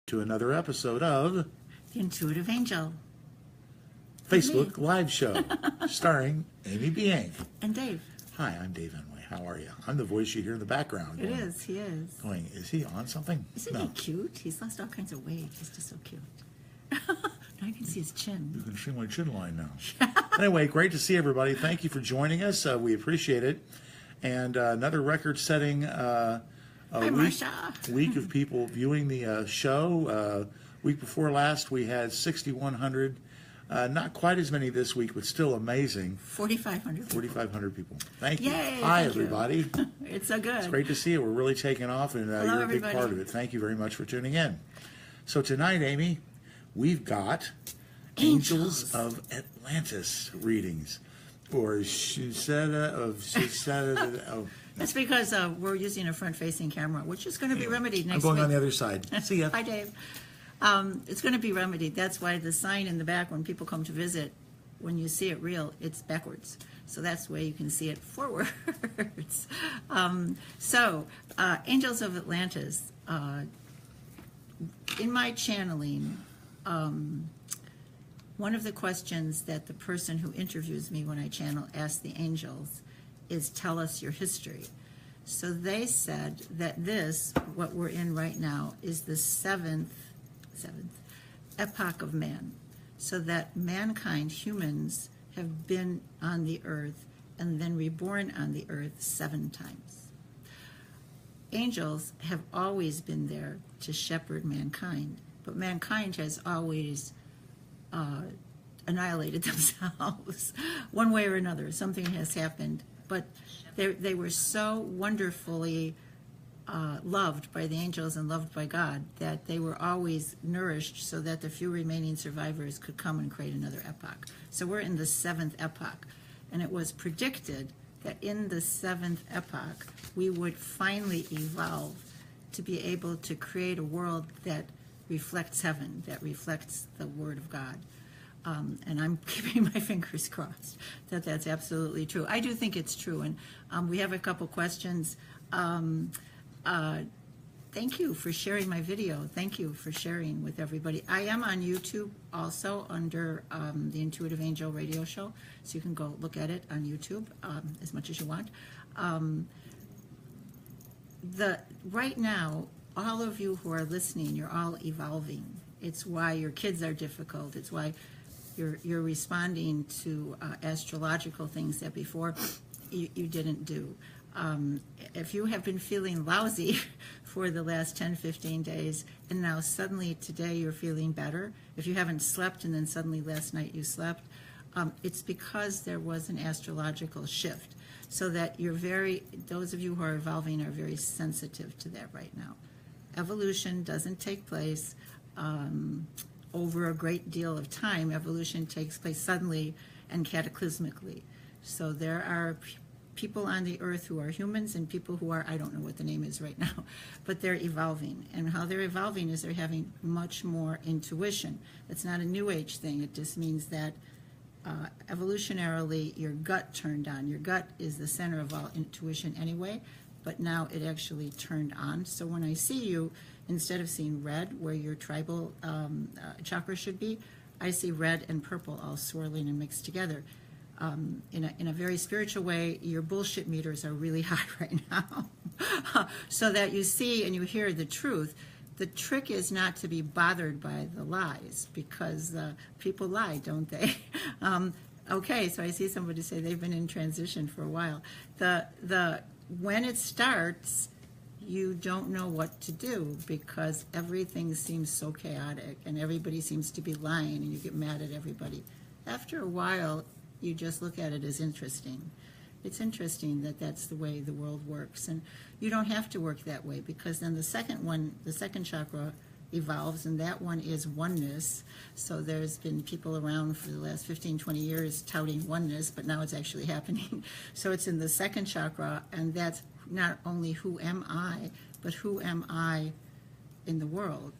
to another episode of The Intuitive Angel. Facebook Live Show, starring Amy Bianc. And Dave. Hi, I'm Dave Enway. How are you? I'm the voice you hear in the background. It is, he is. Going, is he on something? Isn't he cute? He's lost all kinds of weight. He's just so cute. Now I can see his chin. You can see my chin line now. Anyway, great to see everybody. Thank you for joining us. We appreciate it. And another record-setting week of people viewing the show. Week before last, we had 6,100. Not quite as many this week, but still amazing. 4,500. 4,500 people. Thank you. Yay, Hi, thank everybody. You. It's so good. It's great to see you. We're really taking off, and you're a big part of it. Thank you very much for tuning in. So tonight, Amy, we've got Angels of Atlantis readings. Or That's because we're using a front-facing camera, which is going to be remedied next week. I'm going on the other side. See ya. Hi, Dave. It's going to be remedied. That's why the sign in the back, when people come to visit, when you see it real, it's backwards. So that's the way you can see it forwards. Angels of Atlantis. In my channeling, one of the questions that the person who interviews me when I channel asks the angels is, tell us your history. So they said that this, what we're in right now, is the seventh epoch of man. So that mankind, humans, have been on the earth and then reborn on the earth 7 times. Angels have always been there to shepherd mankind, but mankind has always annihilated themselves one way or another. Something has happened, but they were so wonderfully loved by the angels and loved by God that they were always nourished so that the few remaining survivors could come and create another epoch. So we're in the 7th epoch, and it was predicted that in the 7th epoch we would finally evolve to be able to create a world that reflects heaven, that reflects the Word of God. And I'm keeping my fingers crossed that that's absolutely true. I do think it's true, and we have a couple questions. Thank you for sharing my video. Thank you for sharing with everybody. I am on YouTube also under the Intuitive Angel radio show, so you can go look at it on YouTube as much as you want. Right now, all of you who are listening, you're all evolving. It's why your kids are difficult. It's why you're responding to astrological things that before you didn't do. If you have been feeling lousy for the last 10, 15 days, and now suddenly today you're feeling better, if you haven't slept and then suddenly last night you slept, it's because there was an astrological shift. So that those of you who are evolving are very sensitive to that right now. Evolution doesn't take place over a great deal of time. Evolution takes place suddenly and cataclysmically. So there are people on the earth who are humans and people who are, I don't know what the name is right now, but they're evolving. And how they're evolving is they're having much more intuition. It's not a New Age thing. It just means that evolutionarily your gut turned on. Your gut is the center of all intuition anyway, but now it actually turned on. So when I see you, instead of seeing red where your tribal chakra should be, I see red and purple all swirling and mixed together. In a very spiritual way, your bullshit meters are really high right now. So that you see and you hear the truth. The trick is not to be bothered by the lies, because people lie, don't they? Okay, so I see somebody say they've been in transition for a while. When it starts, you don't know what to do because everything seems so chaotic and everybody seems to be lying and you get mad at everybody. After a while, you just look at it as interesting. It's interesting that that's the way the world works, and you don't have to work that way, because then the second chakra evolves, and that one is oneness. So there's been people around for the last 15, 20 years touting oneness, but now it's actually happening. So it's in the second chakra, and that's not only who am I, but who am I in the world?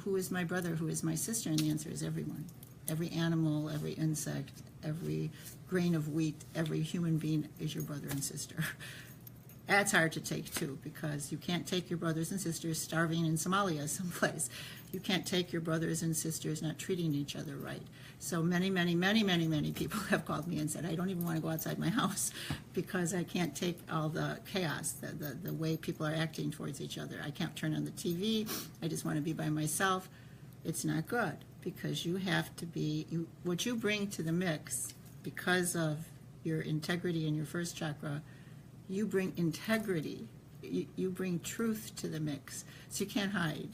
Who is my brother? Who is my sister? And the answer is everyone. Every animal, every insect, every grain of wheat, every human being is your brother and sister. That's hard to take too, because you can't take your brothers and sisters starving in Somalia someplace. You can't take your brothers and sisters not treating each other right. So many, many, many, many, many people have called me and said, I don't even want to go outside my house because I can't take all the chaos, the way people are acting towards each other. I can't turn on the TV. I just want to be by myself. It's not good because you have to be, what you bring to the mix because of your integrity in your first chakra, you bring integrity. You bring truth to the mix. So you can't hide.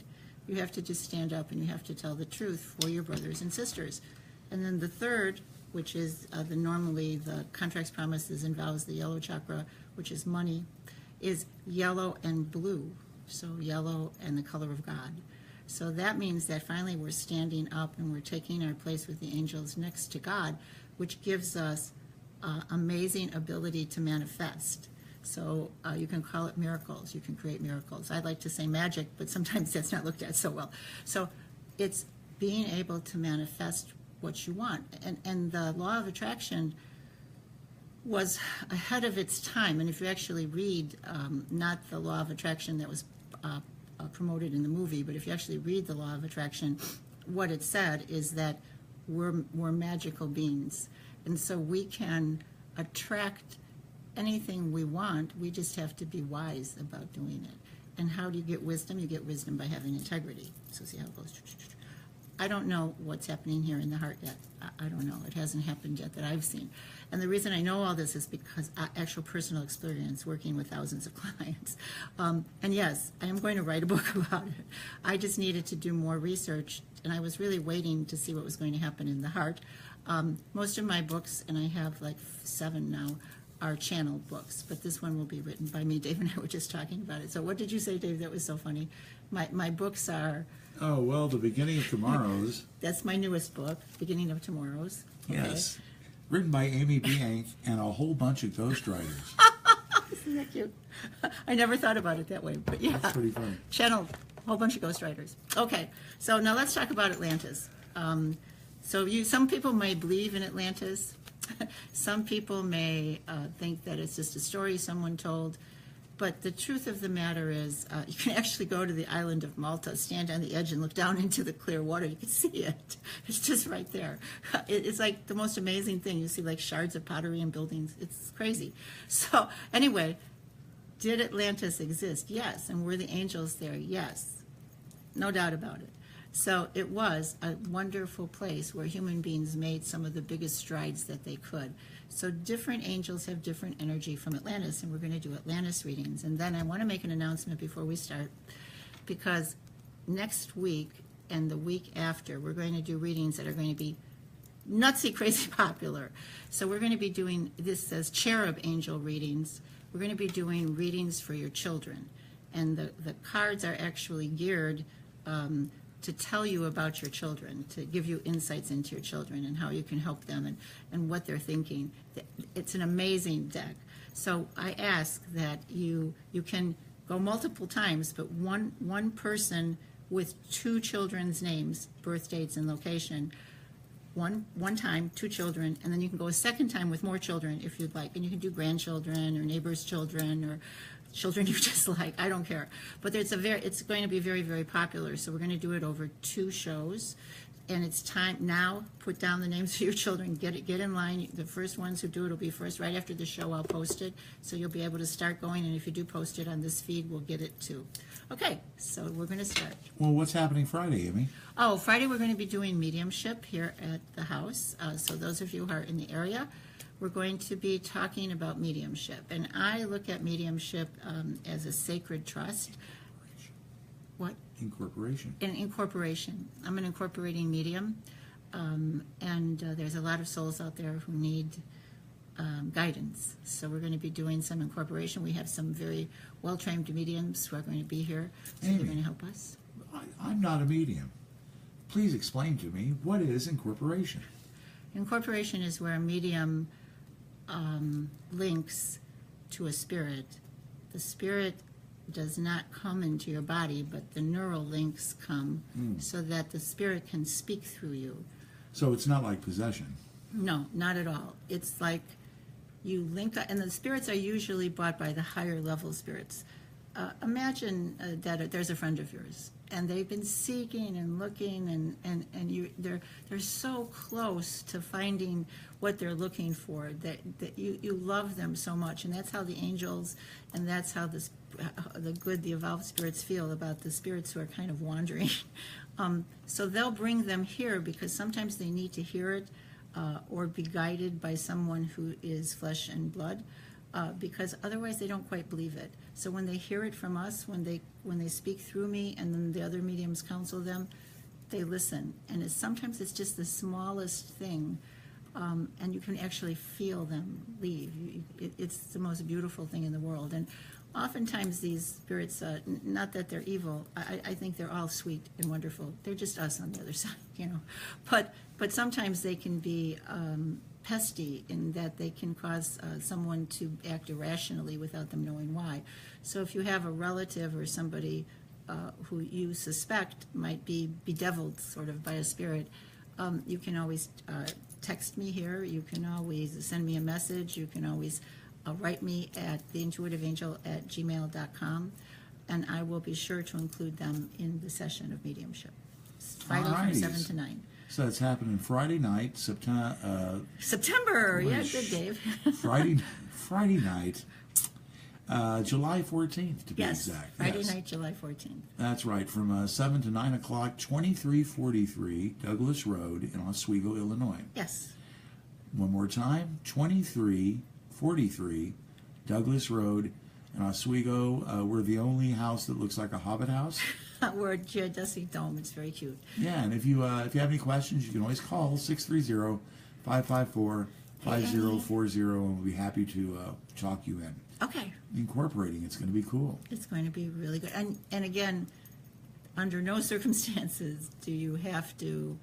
You have to just stand up and you have to tell the truth for your brothers and sisters. And then the third, which is normally the contracts, promises, and vows, the yellow chakra, which is money, is yellow and blue. So yellow and the color of God. So that means that finally we're standing up and we're taking our place with the angels next to God, which gives us amazing ability to manifest. So you can call it miracles. You can create miracles. I'd like to say magic, but sometimes that's not looked at so well. So it's being able to manifest what you want. And the law of attraction was ahead of its time. And if you actually read, not the law of attraction that was promoted in the movie, but if you actually read the law of attraction, what it said is that we're magical beings. And so we can attract anything we want. We just have to be wise about doing it. And how do you get wisdom? You get wisdom by having integrity. So see how it goes. I don't know what's happening here in the heart yet. I don't know. It hasn't happened yet that I've seen. And the reason I know all this is because actual personal experience working with thousands of clients. And yes, I am going to write a book about it. I just needed to do more research, and I was really waiting to see what was going to happen in the heart. Most of my books, and I have like 7 now, are channeled books, but this one will be written by me. Dave and I were just talking about it. So what did you say, Dave? That was so funny. My books are... Oh, well, The Beginning of Tomorrow's. That's my newest book, Beginning of Tomorrow's. Okay. Yes. Written by Amy Biank and a whole bunch of ghostwriters. Isn't that cute? I never thought about it that way, but yeah. That's pretty funny. Channeled, a whole bunch of ghostwriters. Okay, so now let's talk about Atlantis. Some people may believe in Atlantis. Some people may think that it's just a story someone told. But the truth of the matter is, you can actually go to the island of Malta, stand on the edge and look down into the clear water. You can see it. It's just right there. It's like the most amazing thing. You see like shards of pottery and buildings. It's crazy. So anyway, did Atlantis exist? Yes. And were the angels there? Yes. No doubt about it. So it was a wonderful place where human beings made some of the biggest strides that they could. So different angels have different energy from Atlantis, and we're going to do Atlantis readings. And then I want to make an announcement before we start, because next week and the week after, we're going to do readings that are going to be nutsy, crazy popular. So we're going to be doing, this says cherub angel readings. We're going to be doing readings for your children. And the cards are actually geared to tell you about your children, to give you insights into your children and how you can help them and what they're thinking. It's an amazing deck. So I ask that you can go multiple times, but one person with 2 children's names, birth dates, and location, one time, 2 children, and then you can go a second time with more children if you'd like. And you can do grandchildren or neighbors' children or children you just like. I don't care. But it's going to be very, very popular. So we're going to do it over 2 shows. And it's time now. Put down the names of your children. Get in line. The first ones who do it will be first. Right after the show, I'll post it. So you'll be able to start going. And if you do post it on this feed, we'll get it too. Okay, so we're going to start. Well, what's happening Friday, Amy? Oh, Friday we're going to be doing mediumship here at the house. So those of you who are in the area, we're going to be talking about mediumship. And I look at mediumship as a sacred trust. What? Incorporation. An incorporation. I'm an incorporating medium. And there's a lot of souls out there who need guidance. So we're going to be doing some incorporation. We have some very well-trained mediums who are going to be here. So Amy, they're going to help us. I'm not a medium. Please explain to me, what is incorporation? Incorporation is where a medium links to a spirit. The spirit does not come into your body, but the neural links come so that the spirit can speak through you. So it's not like possession? No, not at all. It's like you link up, and the spirits are usually bought by the higher level spirits. Imagine that there's a friend of yours, and they've been seeking and looking, and they're so close to finding what they're looking for, that you love them so much. And that's how the angels, and that's how the evolved spirits feel about the spirits who are kind of wandering. So they'll bring them here because sometimes they need to hear it, or be guided by someone who is flesh and blood, because otherwise they don't quite believe it. So when they hear it from us, when they speak through me, and then the other mediums counsel them, they listen. And sometimes it's just the smallest thing, and you can actually feel them leave. It's the most beautiful thing in the world. And oftentimes these spirits, not that they're evil, I think they're all sweet and wonderful. They're just us on the other side, But sometimes they can be pesty in that they can cause someone to act irrationally without them knowing why. So if you have a relative or somebody who you suspect might be bedeviled sort of by a spirit, you can always text me here. You can always send me a message. You can always write me at theintuitiveangel@gmail.com, and I will be sure to include them in the session of mediumship. It's Friday from 7 to 9. So it's happening Friday night, September. Yeah, good, Dave. Friday night, July 14th to be exact. Friday night, July 14th. That's right, from 7 to 9 o'clock, 2343 Douglas Road in Oswego, Illinois. Yes. One more time, 2343 Douglas Road in Oswego. We're the only house that looks like a Hobbit house. We're a geodesic dome. It's very cute. Yeah, and if you have any questions, you can always call 630-554-5040, and we'll be happy to talk you in. Okay. Incorporating, it's going to be cool. It's going to be really good. And again, under no circumstances do you have to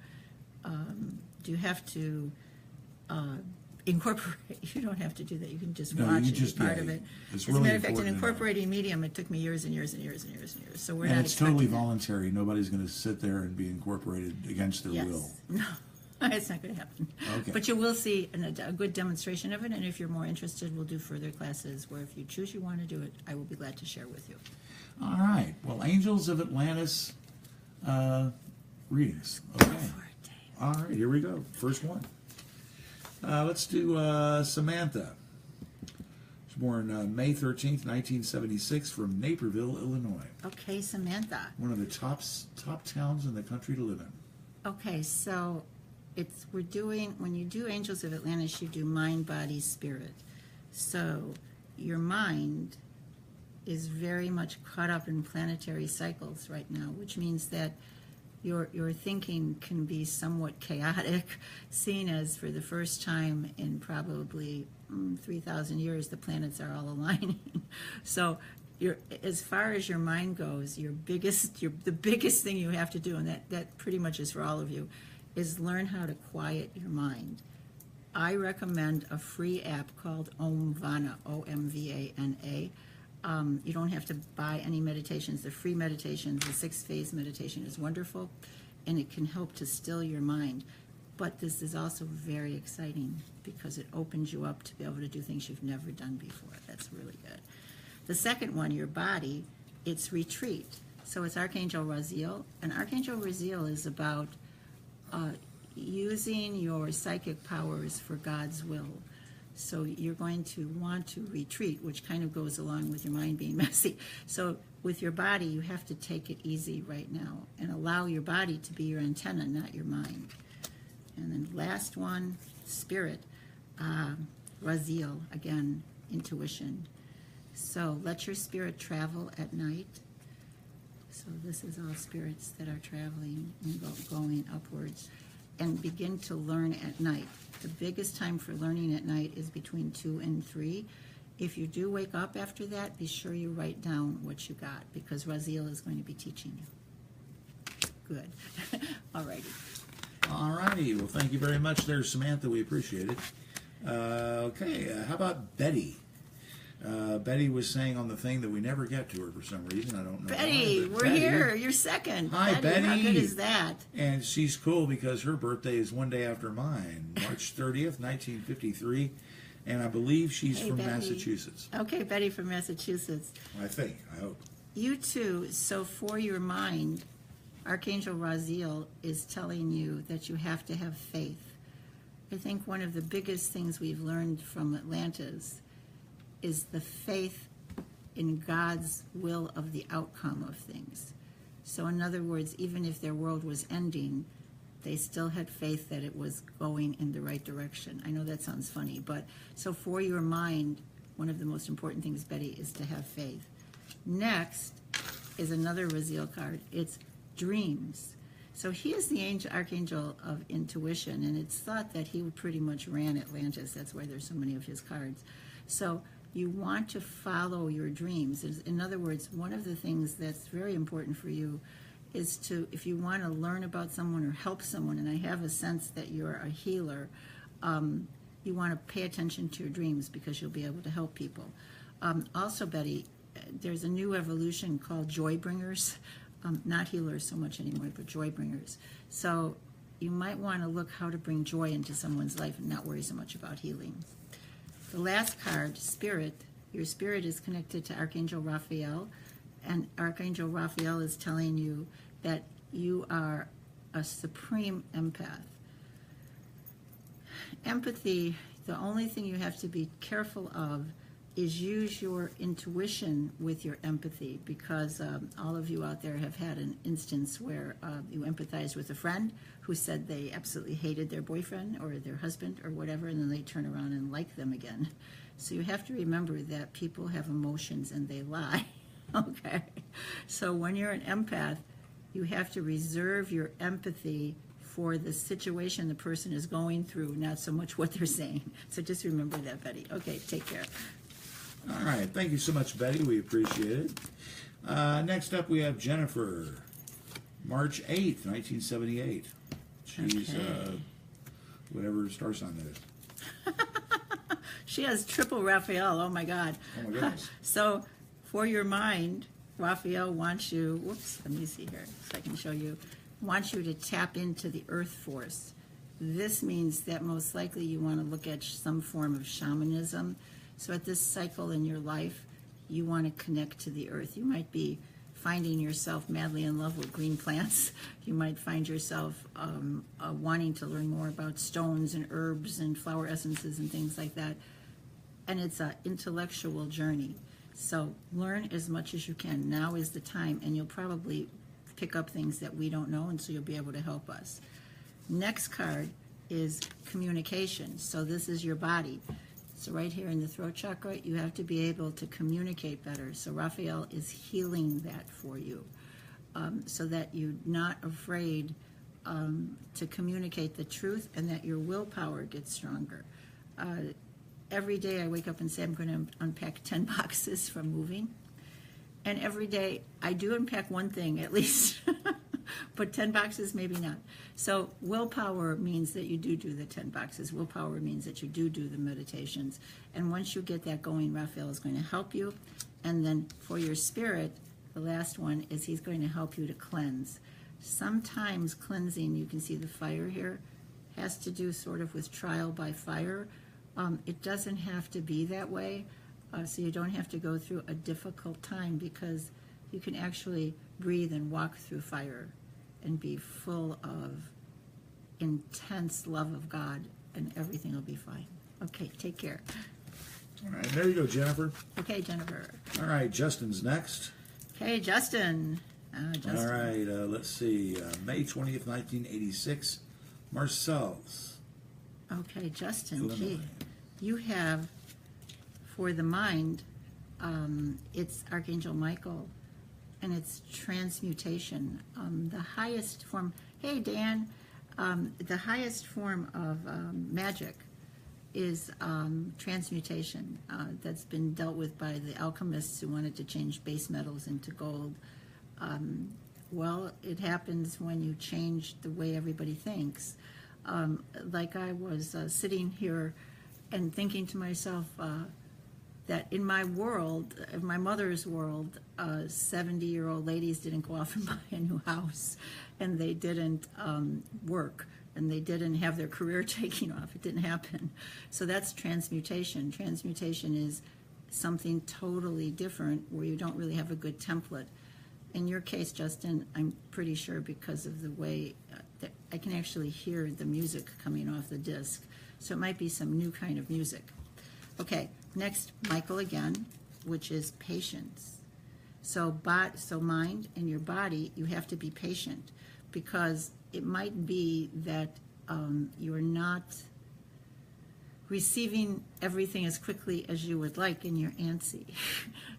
incorporate. You don't have to do that. You can just watch and be part of it. As a matter of fact, an incorporating medium, it took me years and years and years and years and years. So and it's totally voluntary. Nobody's going to sit there and be incorporated against their will. No, it's not going to happen. Okay. But you will see a good demonstration of it, and if you're more interested, we'll do further classes where if you choose you want to do it, I will be glad to share with you. All right. Well, Angels of Atlantis readings. Okay. All right, here we go. First one. Let's do Samantha. She was born May 13th, 1976, from Naperville, Illinois. Okay, Samantha. One of the top towns in the country to live in. Okay, so when you do Angels of Atlantis, you do mind, body, spirit. So your mind is very much caught up in planetary cycles right now, which means that your thinking can be somewhat chaotic, seen as for the first time in probably 3,000 years, the planets are all aligning. So as far as your mind goes, the biggest thing you have to do, and that pretty much is for all of you, is learn how to quiet your mind. I recommend a free app called Omvana, Omvana. You don't have to buy any meditations. The free meditations, the 6-phase meditation is wonderful, and it can help to still your mind. But this is also very exciting because it opens you up to be able to do things you've never done before. That's really good. The second one, your body, it's retreat. So it's Archangel Raziel, and Archangel Raziel is about using your psychic powers for God's will. So you're going to want to retreat, which kind of goes along with your mind being messy. So with your body, you have to take it easy right now and allow your body to be your antenna, not your mind. And then last one, spirit, Raziel, again, intuition. So let your spirit travel at night. So this is all spirits that are traveling and going upwards. And begin to learn at night. The biggest time for learning at night is between 2 and 3. If you do wake up after that, be sure you write down what you got, because Raziel is going to be teaching you. Good. All righty. All righty. Well, thank you very much there, Samantha. We appreciate it. Okay, how about Betty? Betty was saying on the thing that we never get to her for some reason. I don't know. Betty, we're here. You're second. Hi, Betty. How good is that? And she's cool because her birthday is one day after mine, March 30th, 1953. And I believe she's from Betty. Massachusetts. Okay, Betty from Massachusetts. I think. I hope. You too. So for your mind, Archangel Raziel is telling you that you have to have faith. I think one of the biggest things we've learned from Atlantis is the faith in God's will of the outcome of things. So in other words, even if their world was ending, they still had faith that it was going in the right direction. I know that sounds funny, but so for your mind, one of the most important things, Betty, is to have faith. Next is another Raziel card. It's dreams. So he is the archangel of intuition, and it's thought that he pretty much ran Atlantis. That's why there's so many of his cards. So you want to follow your dreams. In other words, one of the things that's very important for you is to, if you want to learn about someone or help someone, and I have a sense that you're a healer, you want to pay attention to your dreams because you'll be able to help people. Also, Betty, there's a new evolution called joy bringers. Not healers so much anymore, but joy bringers. So you might want to look how to bring joy into someone's life and not worry so much about healing. The last card, Spirit. Your spirit is connected to Archangel Raphael, and Archangel Raphael is telling you that you are a supreme empath. Empathy, the only thing you have to be careful of is use your intuition with your empathy, because all of you out there have had an instance where you empathized with a friend who said they absolutely hated their boyfriend or their husband or whatever, and then they turn around and like them again. So you have to remember that people have emotions and they lie. Okay? So when you're an empath, you have to reserve your empathy for the situation the person is going through, not so much what they're saying. So just remember that, Betty. Okay, take care. All right. Thank you so much, Betty. We appreciate it. Next up, we have Jennifer. March 8th, 1978. She's whatever star sign that is. She has triple Raphael. Oh, my God. Oh, my goodness. So for your mind, Raphael wants you, whoops, let me see here so I can show you, wants you to tap into the earth force. This means that most likely you want to look at some form of shamanism. So at this cycle in your life, you want to connect to the earth. You might be finding yourself madly in love with green plants. You might find yourself wanting to learn more about stones and herbs and flower essences and things like that. And it's an intellectual journey. So learn as much as you can. Now is the time, and you'll probably pick up things that we don't know, and so you'll be able to help us. Next card is communication. So this is your body. So right here in the throat chakra, you have to be able to communicate better. So Raphael is healing that for you, so that you're not afraid to communicate the truth, and that your willpower gets stronger. Every day I wake up and say I'm going to unpack 10 boxes from moving. And every day I do unpack one thing at least, but 10 boxes maybe not. So willpower means that you do the 10 boxes. Willpower means that you do the meditations. And once you get that going, Raphael is going to help you. And then for your spirit, the last one is he's going to help you to cleanse. Sometimes cleansing, you can see the fire here, has to do sort of with trial by fire. It doesn't have to be that way. So you don't have to go through a difficult time, because you can actually breathe and walk through fire and be full of intense love of God, and everything will be fine. Okay, take care. All right, there you go, Jennifer. Okay, Jennifer. All right, Justin's next. Okay, Justin. Justin. All right, let's see. May 20th, 1986, Marcel's. Okay, Justin. Illinois. Gee, you have... For the mind, it's Archangel Michael, and it's transmutation. The highest form, hey Dan, the highest form of magic is transmutation. That's been dealt with by the alchemists who wanted to change base metals into gold. Well, it happens when you change the way everybody thinks. Like I was sitting here and thinking to myself, that in my world, in my mother's world, 70-year-old ladies didn't go off and buy a new house, and they didn't work, and they didn't have their career taking off. It didn't happen. So that's transmutation. Transmutation is something totally different, where you don't really have a good template. in your case, Justin, I'm pretty sure because of the way that I can actually hear the music coming off the disc. So it might be some new kind of music. Okay, next, Michael again, which is patience. So mind and your body, you have to be patient, because it might be that you're not receiving everything as quickly as you would like, and you're antsy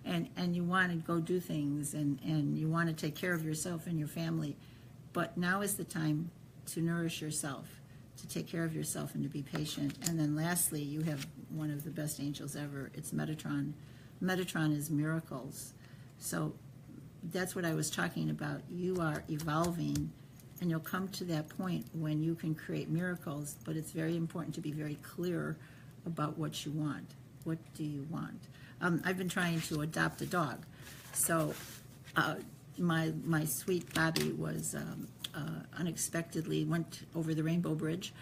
and you want to go do things, and you want to take care of yourself and your family. But now is the time to nourish yourself, to take care of yourself, and to be patient. And then lastly, you have one of the best angels ever. It's Metatron. Metatron is miracles. So that's what I was talking about. You are evolving, and you'll come to that point when you can create miracles, but it's very important to be very clear about what you want. What do you want? I've been trying to adopt a dog. So my sweet Bobby was unexpectedly went over the Rainbow Bridge,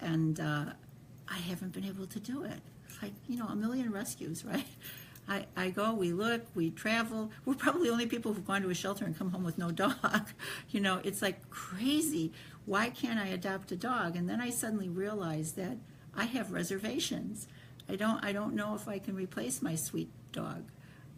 and I haven't been able to do it. Like, a million rescues, right? I go, we look, we travel. We're probably the only people who've gone to a shelter and come home with no dog. It's like crazy. Why can't I adopt a dog? And then I suddenly realized that I have reservations. I don't know if I can replace my sweet dog.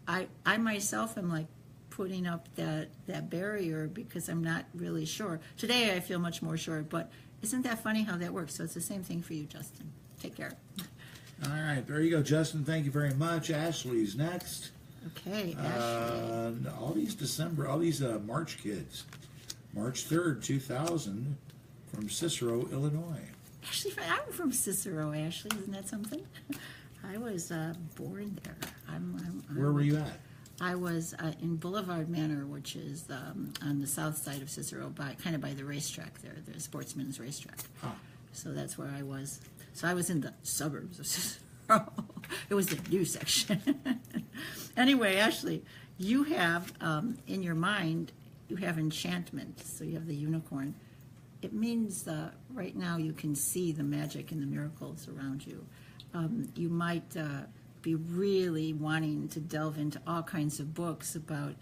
I myself am like putting up that barrier because I'm not really sure. Today I feel much more sure, but isn't that funny how that works? So it's the same thing for you, Justin. Take care. All right, there you go, Justin. Thank you very much. Ashley's next. Okay, Ashley. All these March kids. March 3rd, 2000, from Cicero, Illinois. Ashley, I'm from Cicero, Ashley. Isn't that something? I was born there. Where were you at? I was in Boulevard Manor, which is on the south side of Cicero, kind of by the racetrack there, the Sportsman's Racetrack. Huh. So that's where I was. So I was in the suburbs of Cicero. It was the new section. Anyway, Ashley, you have, in your mind, you have enchantment. So you have the unicorn. It means right now you can see the magic and the miracles around you. You might be really wanting to delve into all kinds of books about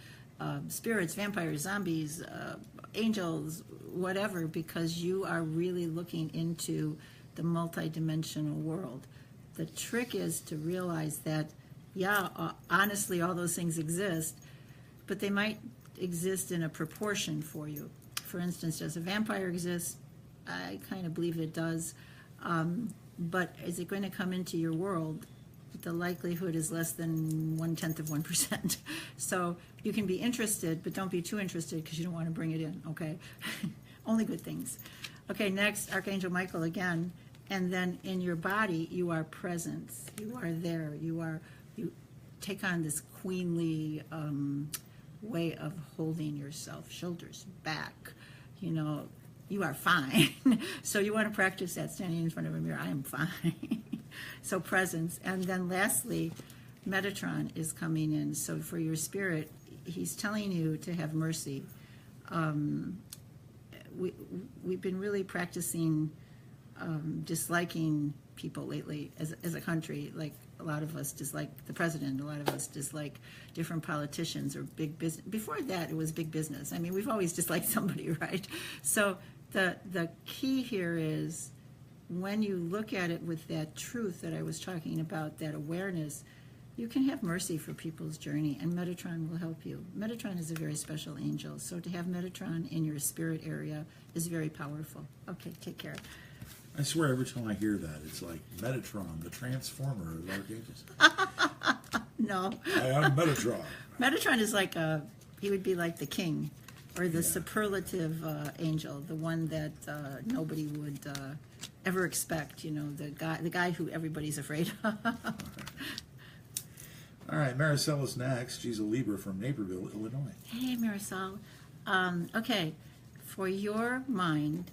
spirits, vampires, zombies, angels, whatever, because you are really looking into the multidimensional world. The trick is to realize that, honestly, all those things exist, but they might exist in a proportion for you. For instance, does a vampire exist? I kind of believe it does. But is it going to come into your world? The likelihood is less than 0.1%. So you can be interested, but don't be too interested because you don't want to bring it in, okay? Only good things. Okay, next, Archangel Michael again. And then in your body, you are presence. You are there. You take on this queenly way of holding yourself, shoulders back. You are fine. So you want to practice that standing in front of a mirror. I am fine. So presence. And then lastly, Metatron is coming in. So for your spirit, he's telling you to have mercy. We've been really practicing disliking people lately as a country. Like a lot of us dislike the president. A lot of us dislike different politicians or big business. Before that, it was big business. I mean, we've always disliked somebody, right? So the key here is when you look at it with that truth that I was talking about, that awareness, you can have mercy for people's journey, and Metatron will help you. Metatron is a very special angel, so to have Metatron in your spirit area is very powerful. Okay, take care. I swear every time I hear that, it's like Metatron, the transformer of archangels. No. I'm Metatron. Metatron is like he would be like the king, or the superlative angel, the one that nobody would ever expect. The guy who everybody's afraid of. All right, Marisol is next. She's a Libra from Naperville, Illinois. Hey, Marisol. Okay, for your mind,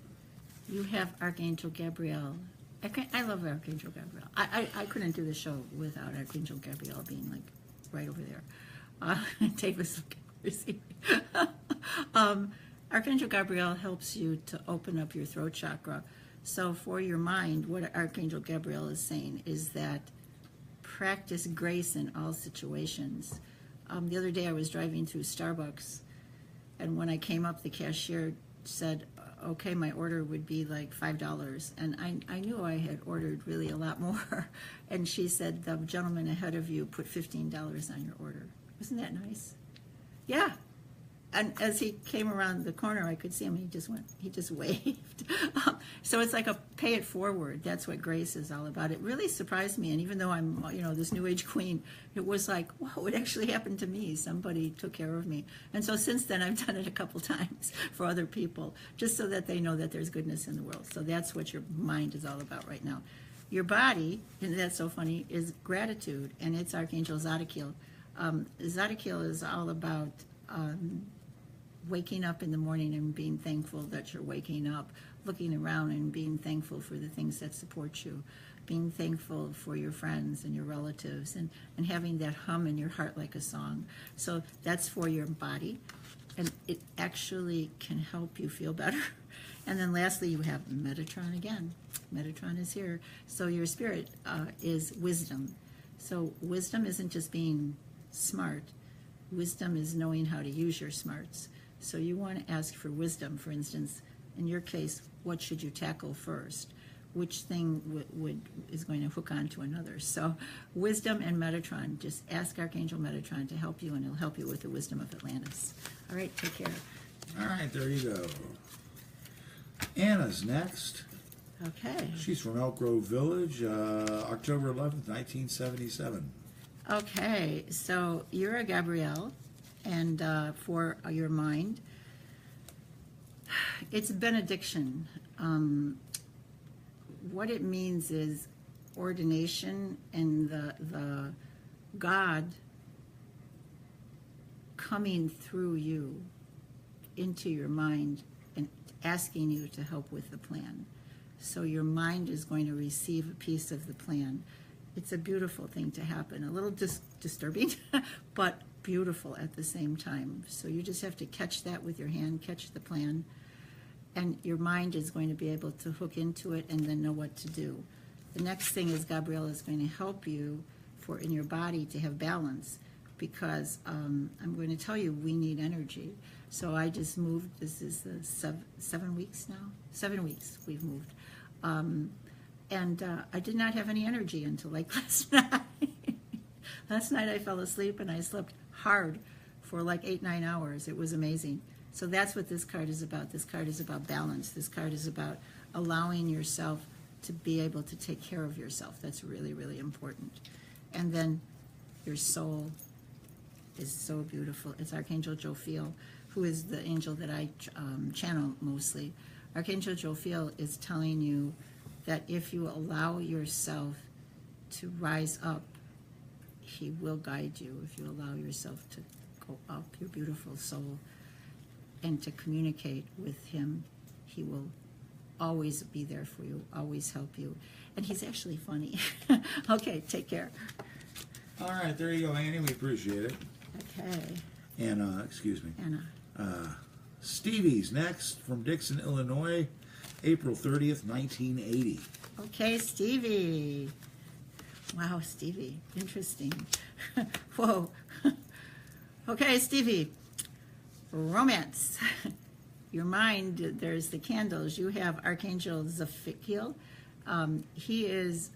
you have Archangel Gabriel. I love Archangel Gabriel. I couldn't do the show without Archangel Gabriel being like right over there. Davis, Archangel Gabriel helps you to open up your throat chakra. So for your mind, what Archangel Gabriel is saying is that practice grace in all situations. The other day I was driving through Starbucks, And when I came up, the cashier said, okay, my order would be like $5. And I knew I had ordered really a lot more. And she said, the gentleman ahead of you put $15 on your order. Wasn't that nice? Yeah. And as he came around the corner, I could see him. He just waved. So it's like a pay it forward. That's what grace is all about. It really surprised me. And even though I'm, this New Age queen, it was like, whoa, it actually happened to me. Somebody took care of me. And so since then, I've done it a couple times for other people, just so that they know that there's goodness in the world. So that's what your mind is all about right now. Your body, and that's so funny, is gratitude, and it's Archangel Zadkiel. Zadkiel is all about waking up in the morning and being thankful that you're waking up, looking around and being thankful for the things that support you, being thankful for your friends and your relatives, and having that hum in your heart like a song. So that's for your body, and it actually can help you feel better. And then lastly, you have Metatron again. Metatron is here. So your spirit is wisdom. So wisdom isn't just being smart. Wisdom is knowing how to use your smarts. So you want to ask for wisdom. For instance, in your case, what should you tackle first? Which thing is going to hook on to another? So wisdom and Metatron. Just ask Archangel Metatron to help you, and he'll help you with the wisdom of Atlantis. All right, take care. All right, there you go. Anna's next. Okay. She's from Elk Grove Village, October 11th, 1977. Okay, so you're a Gabrielle, and for your mind, it's benediction. What it means is ordination, and the God coming through you into your mind and asking you to help with the plan. So your mind is going to receive a piece of the plan. It's a beautiful thing to happen, a little disturbing, but beautiful at the same time. So you just have to catch that with your hand, catch the plan, and your mind is going to be able to hook into it and then know what to do. The next thing is Gabrielle is going to help you in your body to have balance, because I'm going to tell you we need energy. So I just moved. This is the 7 weeks now. 7 weeks we've moved. And I did not have any energy until like last night. Last night I fell asleep and I slept hard for like 8-9 hours. It was amazing. So that's what this card is about. This card is about balance. This card is about allowing yourself to be able to take care of yourself. That's really, really important. And then your soul is so beautiful. It's Archangel Jophiel, who is the angel that I channel mostly. Archangel Jophiel is telling you that if you allow yourself to rise up, he will guide you. If you allow yourself to go up, your beautiful soul, and to communicate with him, he will always be there for you, always help you. And he's actually funny. Okay, take care. All right, there you go, Annie. We appreciate it. Okay. Anna, excuse me. Anna. Stevie's next from Dixon, Illinois, April 30th, 1980. Okay, Stevie. Wow, Stevie. Interesting. Whoa. Okay, Stevie. Romance. Your mind, there's the candles. You have Archangel Zaphiel. He is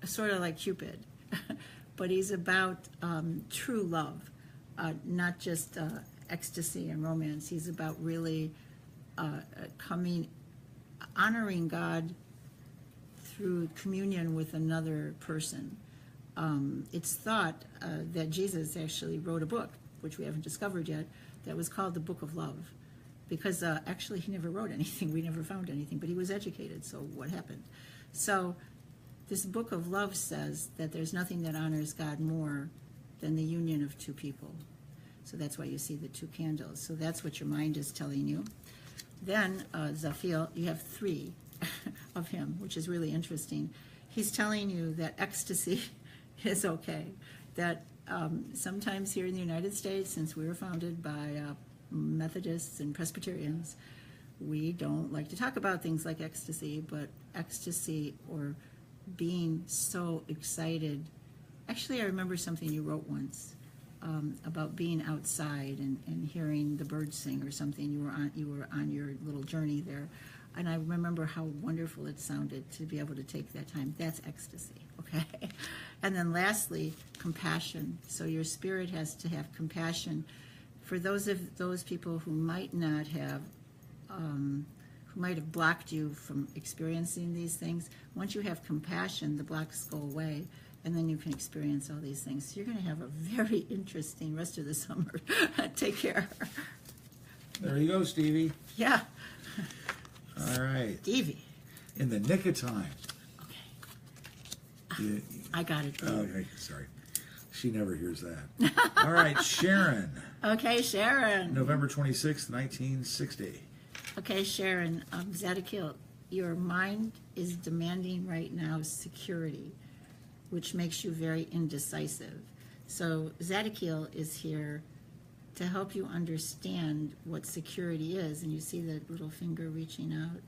sort of like Cupid, but he's about true love, not just ecstasy and romance. He's about really honoring God through communion with another person. It's thought that Jesus actually wrote a book, which we haven't discovered yet, that was called the Book of Love, because actually he never wrote anything. We never found anything, but he was educated, so what happened? So this Book of Love says that there's nothing that honors God more than the union of two people. So that's why you see the two candles. So that's what your mind is telling you. Then Zaphiel, you have 3 of him, which is really interesting. He's telling you that ecstasy is okay, that sometimes here in the United States, since we were founded by Methodists and Presbyterians, we don't like to talk about things like ecstasy, but ecstasy or being so excited. Actually, I remember something you wrote once. about being outside and hearing the birds sing or something. You were on your little journey there, and I remember how wonderful it sounded to be able to take that time. That's ecstasy, okay? And then lastly, compassion. So your spirit has to have compassion for those people who might not have, who might have blocked you from experiencing these things. Once you have compassion, the blocks go away, and then you can experience all these things. So you're going to have a very interesting rest of the summer. Take care. There you go, Stevie. Yeah. All right. Stevie. In the nick of time. Okay. I got it. Oh, okay, sorry. She never hears that. All right, Sharon. Okay, Sharon. November 26th, 1960. Okay, Sharon. Zadkiel, your mind is demanding right now security, which makes you very indecisive. So Zadkiel is here to help you understand what security is. And you see the little finger reaching out.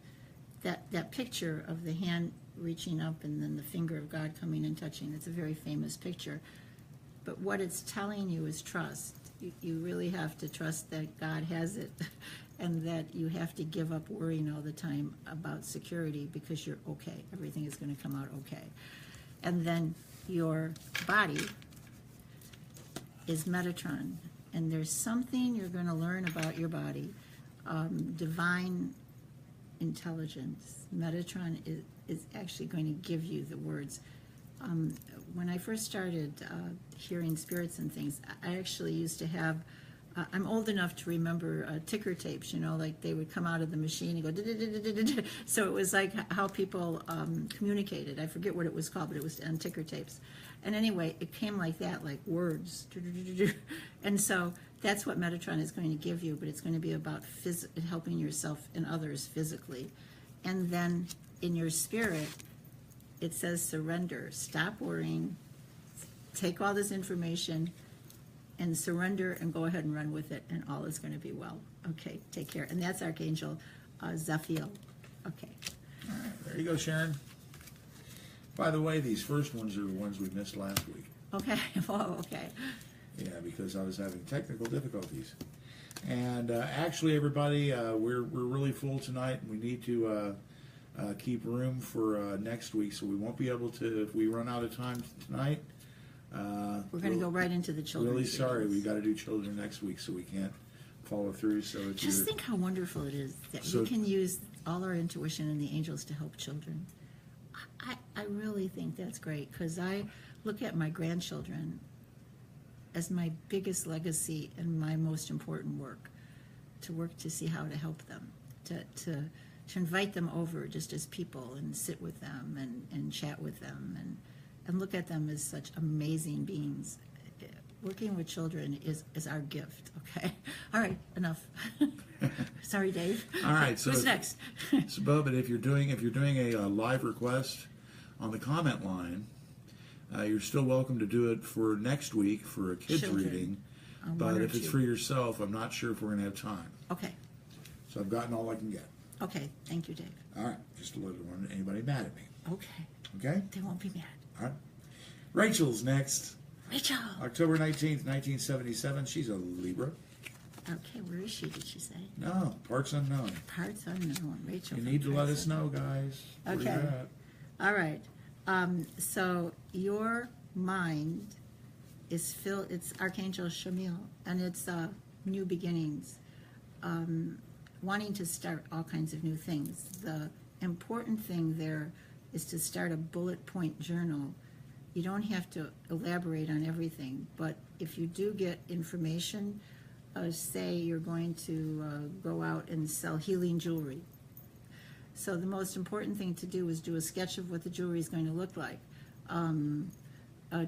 That picture of the hand reaching up and then the finger of God coming and touching, it's a very famous picture. But what it's telling you is trust. You really have to trust that God has it and that you have to give up worrying all the time about security because you're okay. Everything is going to come out okay. And then your body is Metatron. And there's something you're going to learn about your body. Divine intelligence. Metatron is actually going to give you the words. When I first started hearing spirits and things, I actually used to have, I'm old enough to remember ticker tapes, like they would come out of the machine and go, da-da-da-da-da-da. So it was like how people communicated. I forget what it was called, but it was on ticker tapes. And anyway, it came like that, like words. And so that's what Metatron is going to give you, but it's going to be about helping yourself and others physically. And then in your spirit, it says surrender. Stop worrying. Take all this information and surrender and go ahead and run with it, and all is going to be well. Okay, take care. And that's Archangel Zaphiel. Okay. All right, there you go, Sharon. By the way, these first ones are the ones we missed last week. Okay. Oh, okay. Yeah, because I was having technical difficulties. And actually, everybody, we're really full tonight. We need to keep room for next week, so we won't be able to, if we run out of time tonight. We're going to go right into the children. Really sorry, we got to do children next week, so we can't follow through. So just think how wonderful it is that we can use all our intuition and the angels to help children. I really think that's great, because I look at my grandchildren as my biggest legacy and my most important work, to work to see how to help them, to invite them over just as people and sit with them and chat with them and look at them as such amazing beings. Working with children is our gift, okay? All right, enough. Sorry, Dave. All right, so who's next? So, but if you're doing a live request on the comment line, you're still welcome to do it for next week for a kids reading. But if it's for yourself, I'm not sure if we're going to have time. Okay. So I've gotten all I can get. Okay, thank you, Dave. All right, just to let anybody mad at me. Okay. Okay? They won't be mad. All right. Rachel's next. Rachel. October 19th, 1977. She's a Libra. Okay, where is she, did she say? No, parts unknown. Parts unknown. Rachel. You need to let us know, guys. Where Okay. you're at. All right. So your mind is filled, it's Archangel Shamil, and it's new beginnings, wanting to start all kinds of new things. The important thing there is to start a bullet point journal. You don't have to elaborate on everything, but if you do get information, say you're going to go out and sell healing jewelry. So the most important thing to do is do a sketch of what the jewelry is going to look like.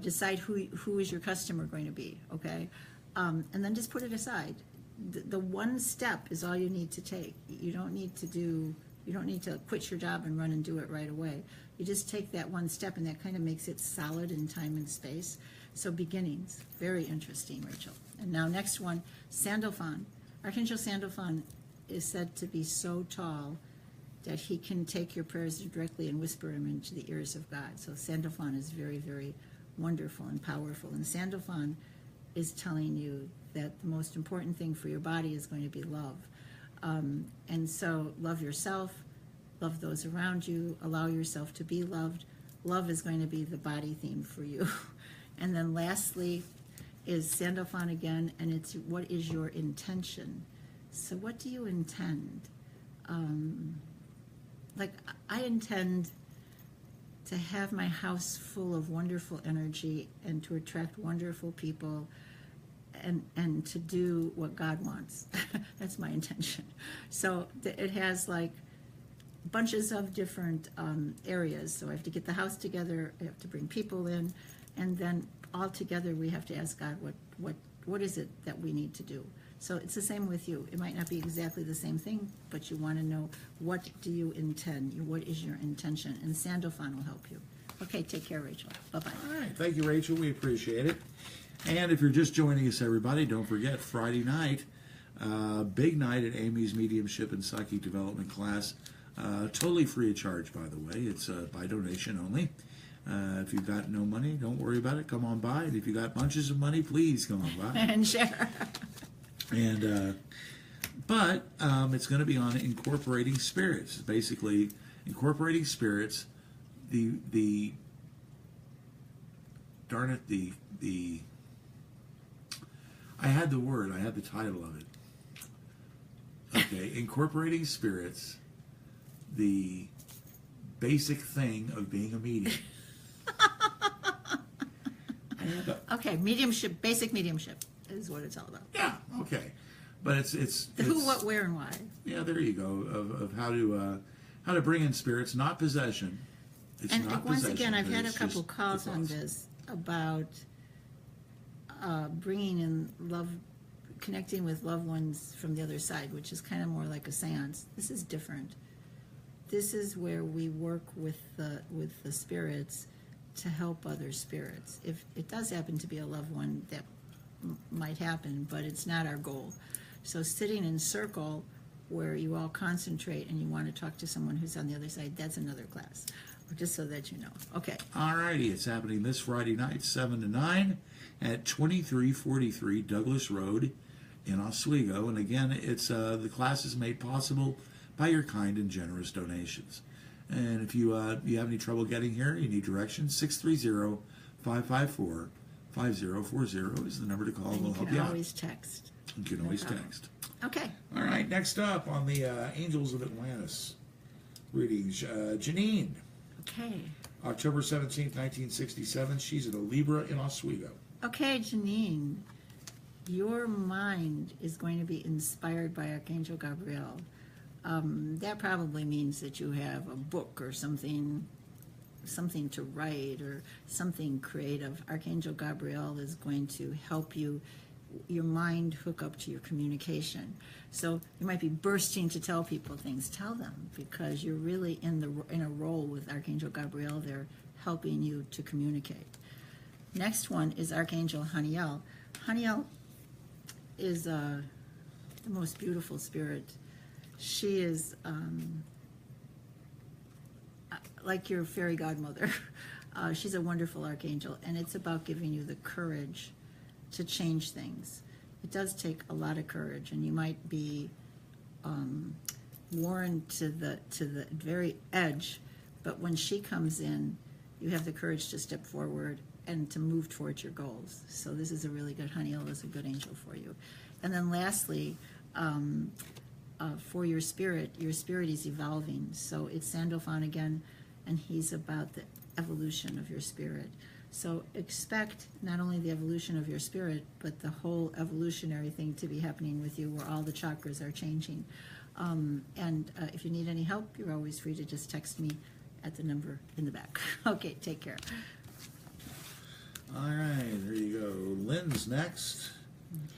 Decide who is your customer going to be, okay? And then just put it aside. The one step is all you need to take. You don't need to quit your job and run and do it right away. You just take that one step, and that kind of makes it solid in time and space. So beginnings, very interesting, Rachel. And now next one, Sandalphon. Archangel Sandalphon is said to be so tall that he can take your prayers directly and whisper them into the ears of God. So Sandalphon is very, very wonderful and powerful. And Sandalphon is telling you that the most important thing for your body is going to be love. And so love yourself, love those around you, allow yourself to be loved. Love is going to be the body theme for you. And then lastly is Sandalphon again, and it's what is your intention? So what do you intend? Like I intend to have my house full of wonderful energy and to attract wonderful people and to do what God wants. That's my intention. So it has like bunches of different areas. So I have to get the house together, I have to bring people in, and then all together we have to ask God what is it that we need to do. So it's the same with you. It might not be exactly the same thing, but you want to know, what do you intend? What is your intention? And Sandalphon will help you. Okay, take care, Rachel. Bye-bye. All right, thank you, Rachel. We appreciate it. And if you're just joining us, everybody, don't forget Friday night, big night at Amy's Mediumship and Psychic Development class. Totally free of charge, by the way. It's by donation only. If you've got no money, don't worry about it. Come on by. And if you got bunches of money, please come on by. And share. And but it's going to be on incorporating spirits. Basically, incorporating spirits. The darn it, the I had the word. I had the title of it. Okay, incorporating spirits. The basic thing of being a medium. Okay, mediumship, basic mediumship is what it's all about. Yeah, okay, but it's the who, what, where, and why. Yeah, there you go. Of how to bring in spirits, not possession. It's and not once possession, again, I've had a it's couple just calls on this about bringing in love, connecting with loved ones from the other side, which is kind of more like a seance. This is different. This is where we work with the spirits to help other spirits. If it does happen to be a loved one, that might happen, but it's not our goal. So sitting in circle where you all concentrate and you want to talk to someone who's on the other side, that's another class. Just so that you know. Okay. All righty, it's happening this Friday night, 7 to 9, at 2343 Douglas Road in Oswego. And again, it's the class is made possible by your kind and generous donations. And if you have any trouble getting here, you need directions, 630-554-5040 is the number to call. We'll help you out. You can always text. You can always text. Okay. All right, next up on the Angels of Atlantis readings, Janine. Okay. October 17th, 1967. She's at a Libra in Oswego. Okay, Janine, your mind is going to be inspired by Archangel Gabriel. That probably means that you have a book or something to write or something creative. Archangel Gabriel is going to help your mind hook up to your communication. So you might be bursting to tell people things. Tell them, because you're really in a role with Archangel Gabriel. They're helping you to communicate. Next one is Archangel Haniel. Haniel is the most beautiful spirit. She is like your fairy godmother. She's a wonderful archangel, and it's about giving you the courage to change things. It does take a lot of courage, and you might be worn to the very edge, but when she comes in, you have the courage to step forward and to move towards your goals. So this is a really good, Haniel is a good angel for you. And then lastly, for your spirit is evolving. So it's Sandalphon again, and he's about the evolution of your spirit. So expect not only the evolution of your spirit, but the whole evolutionary thing to be happening with you, where all the chakras are changing. And if you need any help, you're always free to just text me at the number in the back. Okay, take care. All right, there you go. Lynn's next.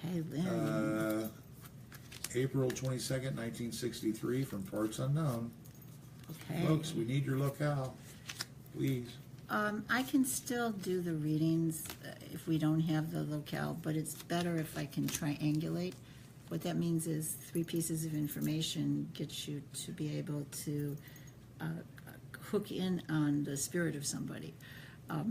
Okay, Lynn. April 22nd, 1963, from Parts Unknown. Okay. Folks, we need your locale, please. I can still do the readings if we don't have the locale, but it's better if I can triangulate. What that means is 3 pieces of information gets you to be able to hook in on the spirit of somebody.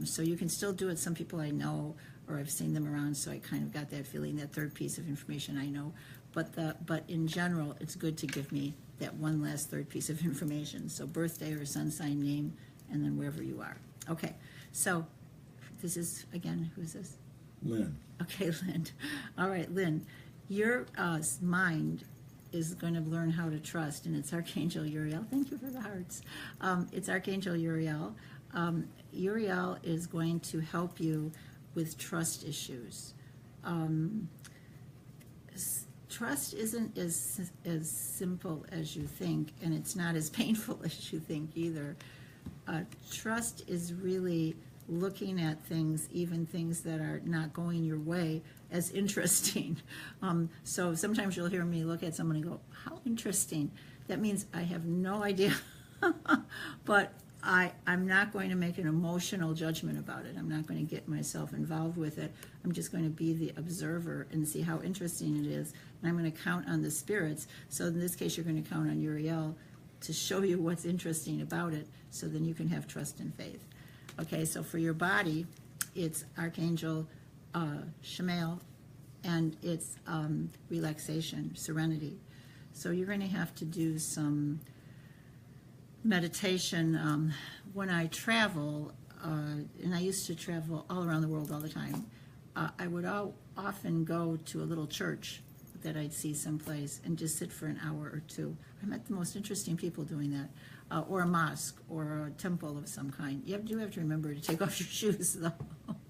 So you can still do it. Some people I know, or I've seen them around, so I kind of got that feeling, that third piece of information I know. But in general, it's good to give me that one last third piece of information. So birthday or sun sign, name, and then wherever you are. Okay, so this is, again, who is this? Lynn. Okay, Lynn. All right, Lynn, your mind is going to learn how to trust, and it's Archangel Uriel. Thank you for the hearts. It's Archangel Uriel. Uriel is going to help you with trust issues. Trust isn't as simple as you think, and it's not as painful as you think either. Trust is really looking at things, even things that are not going your way, as interesting. So sometimes you'll hear me look at someone and go, how interesting. That means I have no idea, but I'm not going to make an emotional judgment about it. I'm not going to get myself involved with it. I'm just going to be the observer and see how interesting it is. And I'm going to count on the spirits. So in this case, you're going to count on Uriel to show you what's interesting about it, so then you can have trust and faith. Okay, so for your body, it's Archangel Shamael, and it's relaxation, serenity. So you're going to have to do some meditation. When I travel, and I used to travel all around the world all the time, I would often go to a little church that I'd see someplace and just sit for an hour or two. I met the most interesting people doing that, or a mosque or a temple of some kind. You do have to remember to take off your shoes, though.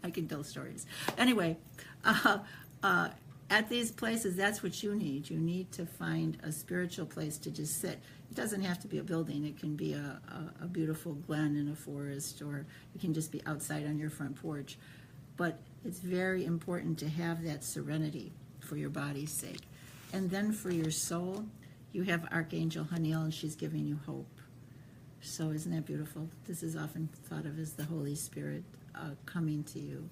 I can tell stories. Anyway, at these places, that's what you need. You need to find a spiritual place to just sit. It doesn't have to be a building. It can be a beautiful glen in a forest, or it can just be outside on your front porch. But it's very important to have that serenity for your body's sake. And then for your soul, you have Archangel Haniel, and she's giving you hope. So isn't that beautiful? This is often thought of as the Holy Spirit coming to you.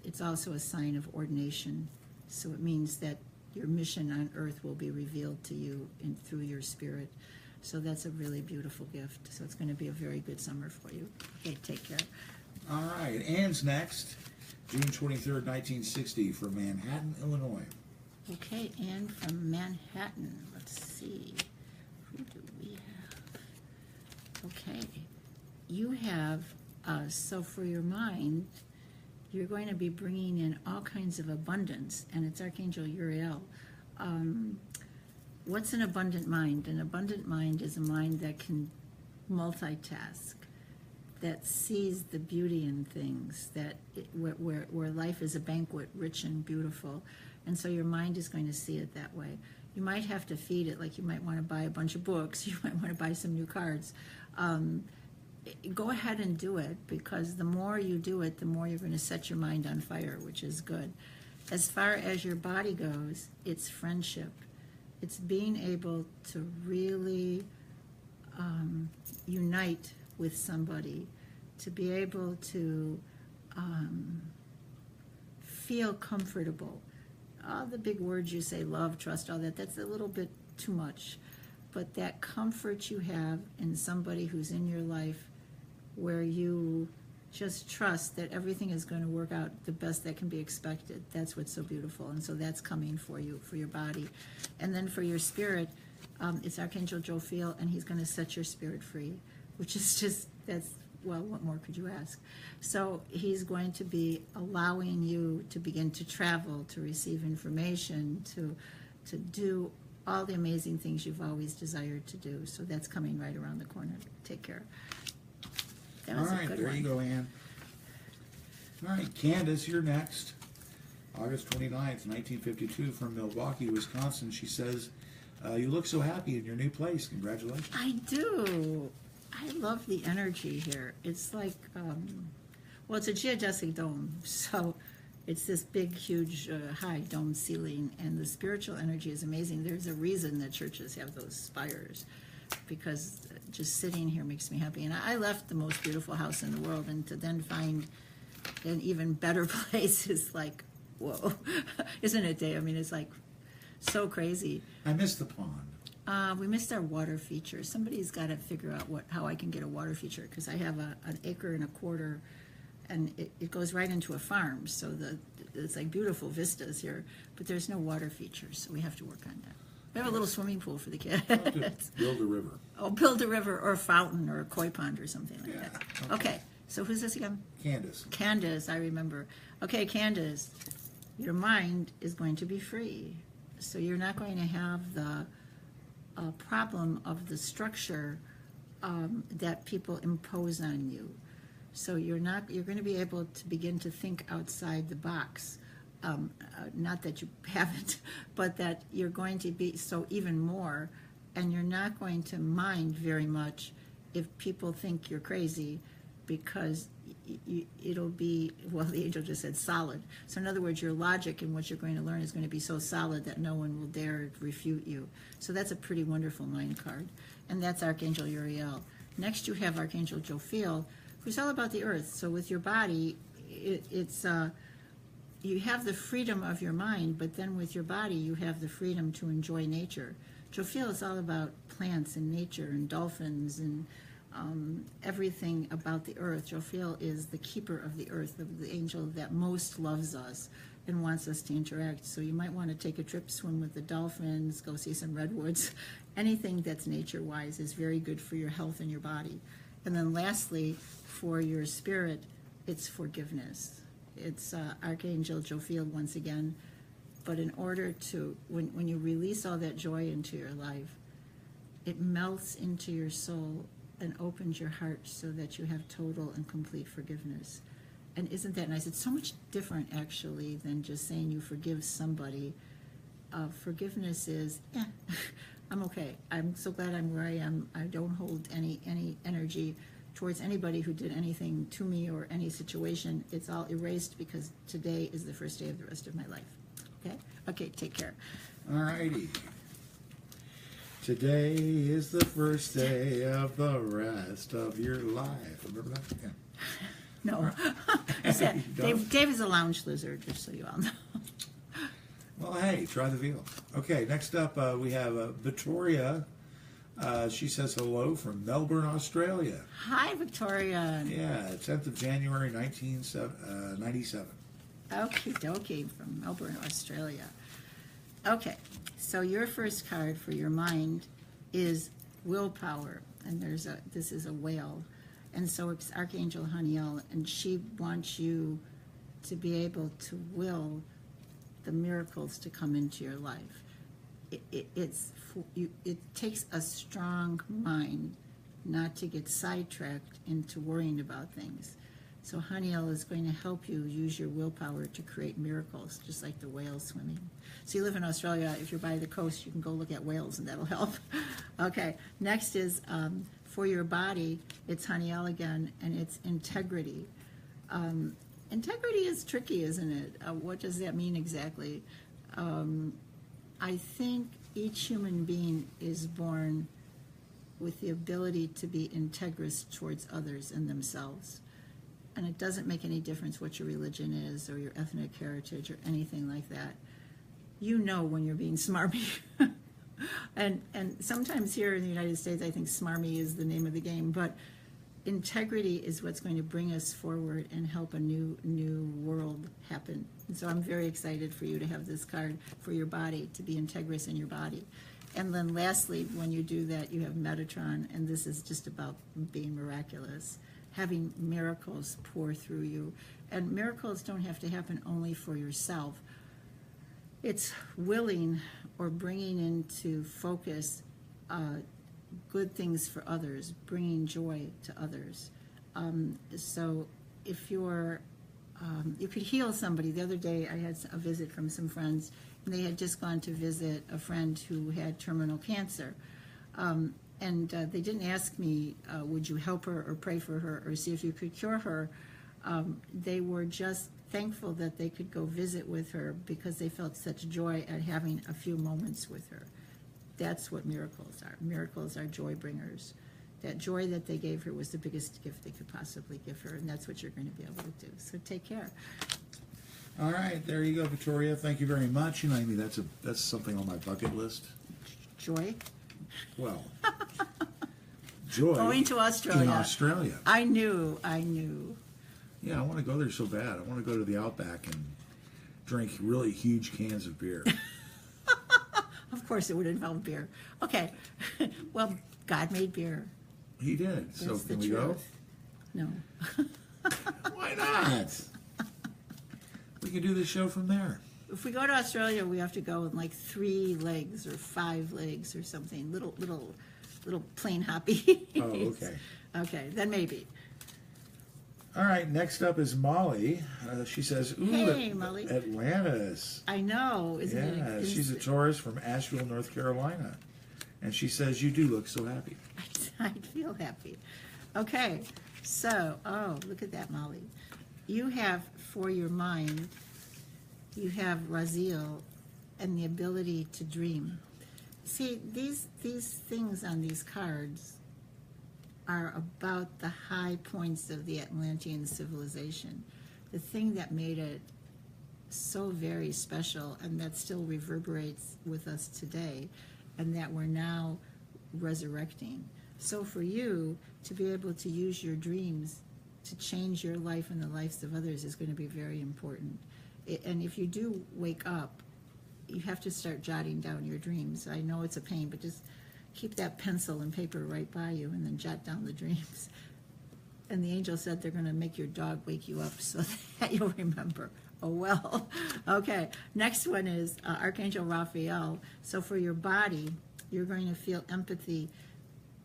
It's also a sign of ordination. So it means that your mission on earth will be revealed to you through your spirit. So that's a really beautiful gift. So it's going to be a very good summer for you. Okay, take care. All right, Ann's next. June 23rd, 1960, from Manhattan, Illinois. Okay, Anne from Manhattan. Let's see. Who do we have? Okay. You have, so for your mind, you're going to be bringing in all kinds of abundance, and it's Archangel Uriel. What's an abundant mind? An abundant mind is a mind that can multitask, that sees the beauty in things, where life is a banquet, rich and beautiful. And so your mind is going to see it that way. You might have to feed it, like you might want to buy a bunch of books, you might want to buy some new cards. Go ahead and do it, because the more you do it, the more you're going to set your mind on fire, which is good. As far as your body goes, it's friendship. It's being able to really unite with somebody, to be able to feel comfortable. All the big words you say, love, trust, all that, that's a little bit too much. But that comfort you have in somebody who's in your life, where you just trust that everything is going to work out the best that can be expected, that's what's so beautiful. And so that's coming for you, for your body. And then for your spirit, it's Archangel Jophiel, and he's going to set your spirit free, which is just, well, what more could you ask? So he's going to be allowing you to begin to travel, to receive information, to do all the amazing things you've always desired to do. So that's coming right around the corner. Take care. That was all right, a good there one. you go, Ann. All right, Candace, you're next. August 29th, 1952, from Milwaukee, Wisconsin. She says, you look so happy in your new place. Congratulations. I do. I love the energy here. It's like, well, it's a geodesic dome, so it's this big, huge, high dome ceiling, and the spiritual energy is amazing. There's a reason that churches have those spires, because just sitting here makes me happy. And I left the most beautiful house in the world, and to then find an even better place is like, whoa, isn't it, Dave? I mean, it's like so crazy. I miss the pond. We missed our water feature. Somebody's got to figure out how I can get a water feature, because I have an acre and a quarter, and it goes right into a farm. So it's like beautiful vistas here, but there's no water features, so we have to work on that. We have a little swimming pool for the kids. Build a river. Oh, build a river or a fountain or a koi pond or something like Yeah, that. Okay, so who's this again? Candace. Candace, I remember. Okay, Candace, your mind is going to be free. So you're not going to have the problem of the structure that people impose on you. So you're going to be able to begin to think outside the box. Not that you haven't, but that you're going to be so even more, and you're not going to mind very much if people think you're crazy, because it'll be, well, the angel just said solid. So in other words, your logic and what you're going to learn is going to be so solid that no one will dare refute you. So that's a pretty wonderful mind card. And that's Archangel Uriel. Next you have Archangel Jophiel, who's all about the earth. So with your body, it's you have the freedom of your mind, but then with your body, you have the freedom to enjoy nature. Jophiel is all about plants and nature and dolphins and everything about the earth. Jophiel is the keeper of the earth, the angel that most loves us and wants us to interact. So you might want to take a trip, swim with the dolphins, go see some redwoods. Anything that's nature-wise is very good for your health and your body. And then lastly, for your spirit, it's forgiveness. It's Archangel Jophiel once again. But in order to, when you release all that joy into your life, it melts into your soul and opens your heart so that you have total and complete forgiveness. And isn't that nice? It's so much different, actually, than just saying you forgive somebody. Forgiveness is, I'm okay. I'm so glad I'm where I am. I don't hold any energy towards anybody who did anything to me or any situation. It's all erased because today is the first day of the rest of my life. Okay? Okay, take care. All righty. Today is the first day of the rest of your life. Remember that? Yeah. No. Dave is a lounge lizard, just so you all know. Well, hey, try the veal. Okay, next up we have Victoria. She says hello from Melbourne, Australia. Hi, Victoria. Yeah, 10th of January, 1997. Okie dokie, from Melbourne, Australia. Okay, so your first card for your mind is willpower, and this is a whale, and so it's Archangel Haniel, and she wants you to be able to will the miracles to come into your life. It takes a strong mind not to get sidetracked into worrying about things. So Haniel is going to help you use your willpower to create miracles, just like the whales swimming. So you live in Australia, if you're by the coast, you can go look at whales and that'll help. Okay, next is for your body, it's Haniel again, and it's integrity. Integrity is tricky, isn't it? What does that mean exactly? I think each human being is born with the ability to be integrous towards others and themselves. And it doesn't make any difference what your religion is or your ethnic heritage or anything like that. You know when you're being smarmy. and sometimes here in the United States, I think smarmy is the name of the game, but integrity is what's going to bring us forward and help a new world happen. And so I'm very excited for you to have this card for your body, to be integrous in your body. And then lastly, when you do that, you have Metatron, and this is just about being miraculous, having miracles pour through you. And miracles don't have to happen only for yourself. It's willing or bringing into focus good things for others, bringing joy to others. So if you're, you could heal somebody. The other day I had a visit from some friends, and they had just gone to visit a friend who had terminal cancer. And they didn't ask me, would you help her or pray for her or see if you could cure her. They were just thankful that they could go visit with her because they felt such joy at having a few moments with her. That's what miracles are. Miracles are joy bringers. That joy that they gave her was the biggest gift they could possibly give her, and that's what you're going to be able to do. So take care. All right, there you go, Victoria. Thank you very much. You know, Amy, that's something on my bucket list. Joy? Well, joy. Going to Australia. In Australia. I knew. Yeah, I want to go there so bad. I want to go to the Outback and drink really huge cans of beer. Of course, it would involve beer. Okay. Well, God made beer. He did. So That's can the we go? truth. No. Why not? We can do the show from there. If we go to Australia, we have to go in like 3 legs or 5 legs or something. Little plain hoppy. Oh, okay. Okay, then maybe. All right, next up is Molly. She says, ooh, Hey, Molly. Atlantis. I know, isn't it? Yeah, she's a tourist from Asheville, North Carolina. And she says, you do look so happy. I feel happy. Okay, so, oh, look at that, Molly. You have, for your mind, you have Raziel and the ability to dream. See, these things on these cards are about the high points of the Atlantean civilization. The thing that made it so very special and that still reverberates with us today and that we're now resurrecting. So for you to be able to use your dreams to change your life and the lives of others is going to be very important. And if you do wake up, you have to start jotting down your dreams. I know it's a pain, but just keep that pencil and paper right by you and then jot down the dreams. And the angel said they're going to make your dog wake you up so that you'll remember. Oh, well. Okay, next one is Archangel Raphael. So for your body, you're going to feel empathy.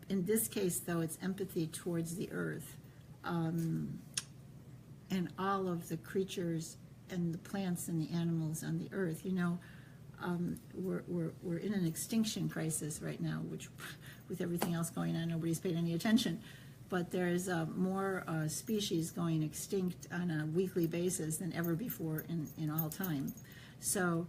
In this case, though, it's empathy towards the earth and all of the creatures and the plants and the animals on the earth. You know, we're in an extinction crisis right now, which with everything else going on, nobody's paid any attention. But there's more species going extinct on a weekly basis than ever before in all time. So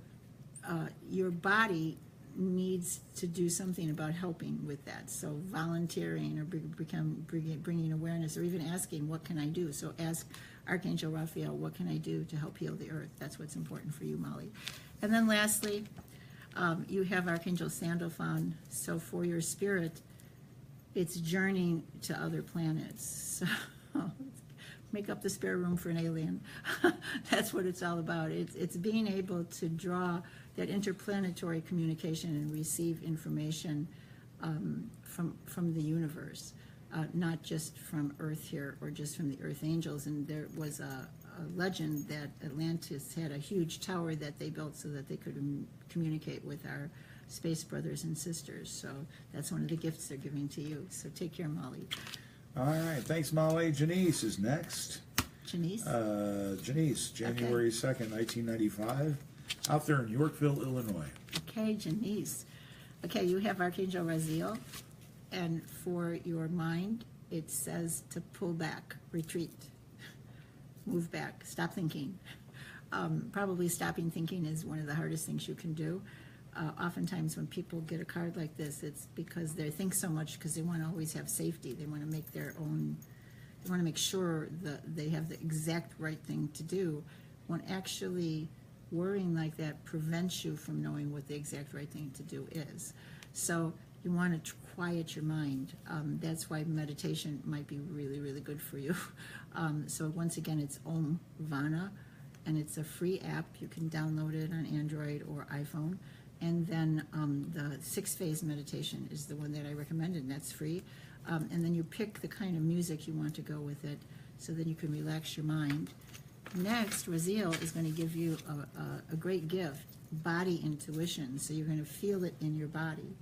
your body needs to do something about helping with that. So volunteering or bringing awareness or even asking, what can I do? So ask Archangel Raphael, what can I do to help heal the earth? That's what's important for you, Molly. And then lastly, you have Archangel Sandalphon. So for your spirit, it's journeying to other planets. So make up the spare room for an alien. That's what it's all about. It's being able to draw that interplanetary communication and receive information from the universe, not just from Earth here or just from the Earth angels. And there was a legend that Atlantis had a huge tower that they built so that they could communicate with our space brothers and sisters. So that's one of the gifts they're giving to you. So take care, Molly. All right, thanks, Molly. Janice is next. Janice? Janice, January 2nd, 1995, out there in Yorkville, Illinois. Okay, Janice. Okay, you have Archangel Raziel, and for your mind, it says to pull back, retreat, move back, stop thinking. Probably stopping thinking is one of the hardest things you can do. Oftentimes when people get a card like this, it's because they think so much because they want to always have safety. They want to make their own, they want to make sure that they have the exact right thing to do, when actually worrying like that prevents you from knowing what the exact right thing to do is. So you want to quiet your mind. That's why meditation might be really, really good for you. So once again, it's Om Vana, and it's a free app. You can download it on Android or iPhone. And then the 6-phase meditation is the one that I recommended, and that's free. And then you pick the kind of music you want to go with it so that you can relax your mind. Next, Raziel is going to give you a great gift, body intuition. So you're going to feel it in your body.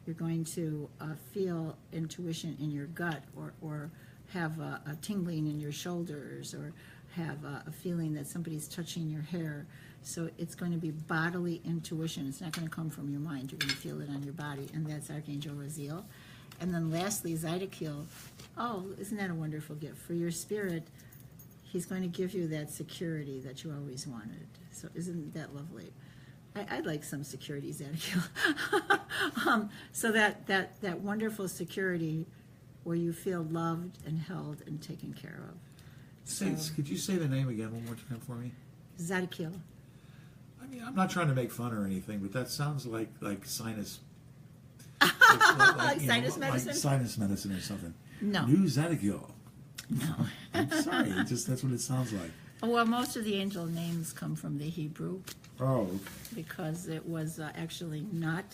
You're going to feel intuition in your gut, or have a tingling in your shoulders, or have a feeling that somebody's touching your hair. So it's going to be bodily intuition. It's not going to come from your mind. You're going to feel it on your body, and that's Archangel Raziel. And then lastly, Zydekiel. Oh, isn't that a wonderful gift? For your spirit, he's going to give you that security that you always wanted. So isn't that lovely? I'd like some security, Zydekiel. So that wonderful security where you feel loved and held and taken care of. Could you say the name again one more time for me? Zydekiel. I mean, I'm not trying to make fun or anything, but that sounds like sinus Like sinus medicine? Like sinus medicine or something. No. New Zadigal. No. I'm sorry, that's what it sounds like. Well, most of the angel names come from the Hebrew Oh, okay. because it was actually not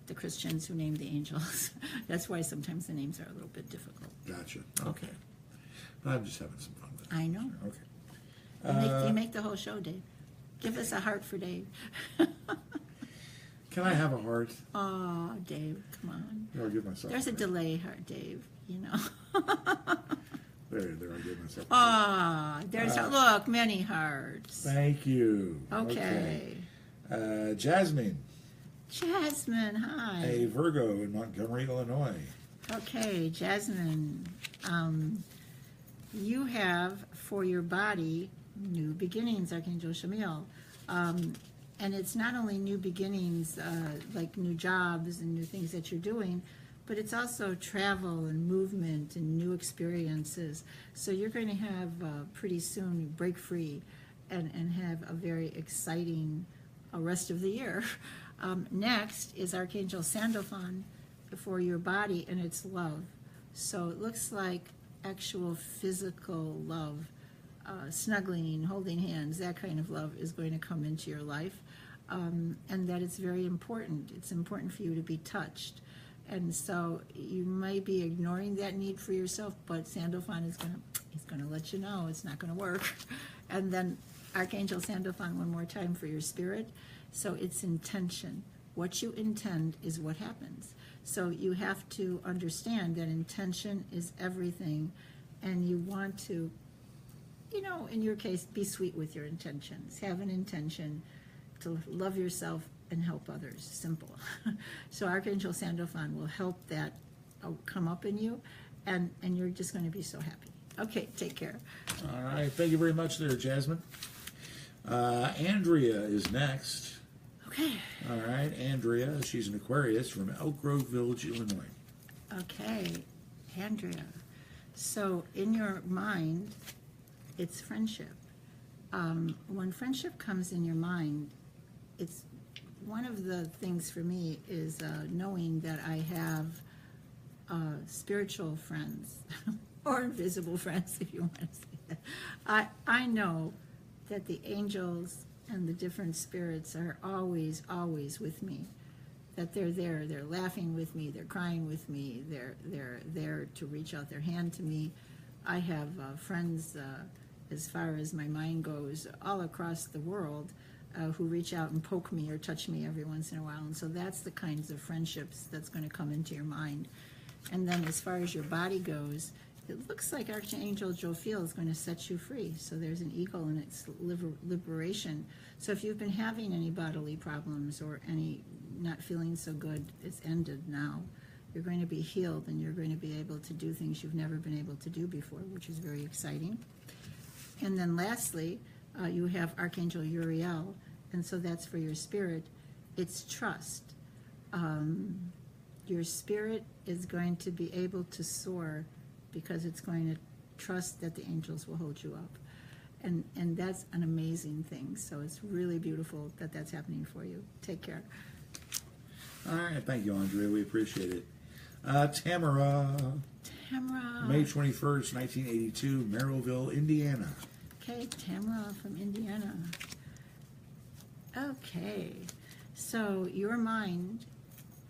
the Christians who named the angels. That's why sometimes the names are a little bit difficult. Gotcha. Okay. I'm just having some fun with it. I know. Okay. You make the whole show, Dave. Give us a heart for Dave. Can I have a heart? Oh, Dave, come on. I'll give myself There's a heart. delay heart, Dave, you know. There, I gave myself a heart. Ah, there's, look, many hearts. Thank you. Okay. Jasmine, Jasmine, hi. a Virgo in Montgomery, Illinois. Okay, Jasmine, you have for your body new beginnings, Archangel Shamiel. And it's not only new beginnings, like new jobs and new things that you're doing, but it's also travel and movement and new experiences. So you're going to have pretty soon break free and have a very exciting rest of the year. Next is Archangel Sandalphon for your body, and it's love. So it looks like actual physical love, snuggling, holding hands, that kind of love is going to come into your life. And that it's very important. It's important for you to be touched. And so you might be ignoring that need for yourself, but Sandalphon is he's gonna let you know it's not gonna work. And then Archangel Sandalphon one more time for your spirit. So it's intention. What you intend is what happens. So you have to understand that intention is everything, and you want to, you know, in your case, be sweet with your intentions. Have an intention to love yourself and help others. Simple. So Archangel Sandalphon will help that come up in you, and you're just going to be so happy. Okay, take care. All right. Thank you very much there, Jasmine. Andrea is next. Okay. All right. Andrea, she's an Aquarius from Elk Grove Village, Illinois. Okay, Andrea. So in your mind, it's friendship. When friendship comes in your mind, it's one of the things for me is knowing that I have spiritual friends or invisible friends, if you want to say that. I know that the angels and the different spirits are always, always with me. That they're there, they're laughing with me, they're crying with me, they're there to reach out their hand to me. I have friends, as far as my mind goes, all across the world, who reach out and poke me or touch me every once in a while. And so that's the kinds of friendships that's going to come into your mind. And then as far as your body goes, it looks like Archangel Jophiel is going to set you free. So there's an eagle and it's liberation. So if you've been having any bodily problems or any not feeling so good, it's ended now. You're going to be healed and you're going to be able to do things you've never been able to do before, which is very exciting. And then lastly, you have Archangel Uriel, and so that's for your spirit. It's trust. Your spirit is going to be able to soar because it's going to trust that the angels will hold you up. And that's an amazing thing. So it's really beautiful that that's happening for you. Take care. All right. Thank you, Andrea. We appreciate it. Tamara. May 21st, 1982, Merrillville, Indiana. Okay, Tamara from Indiana. Okay, so your mind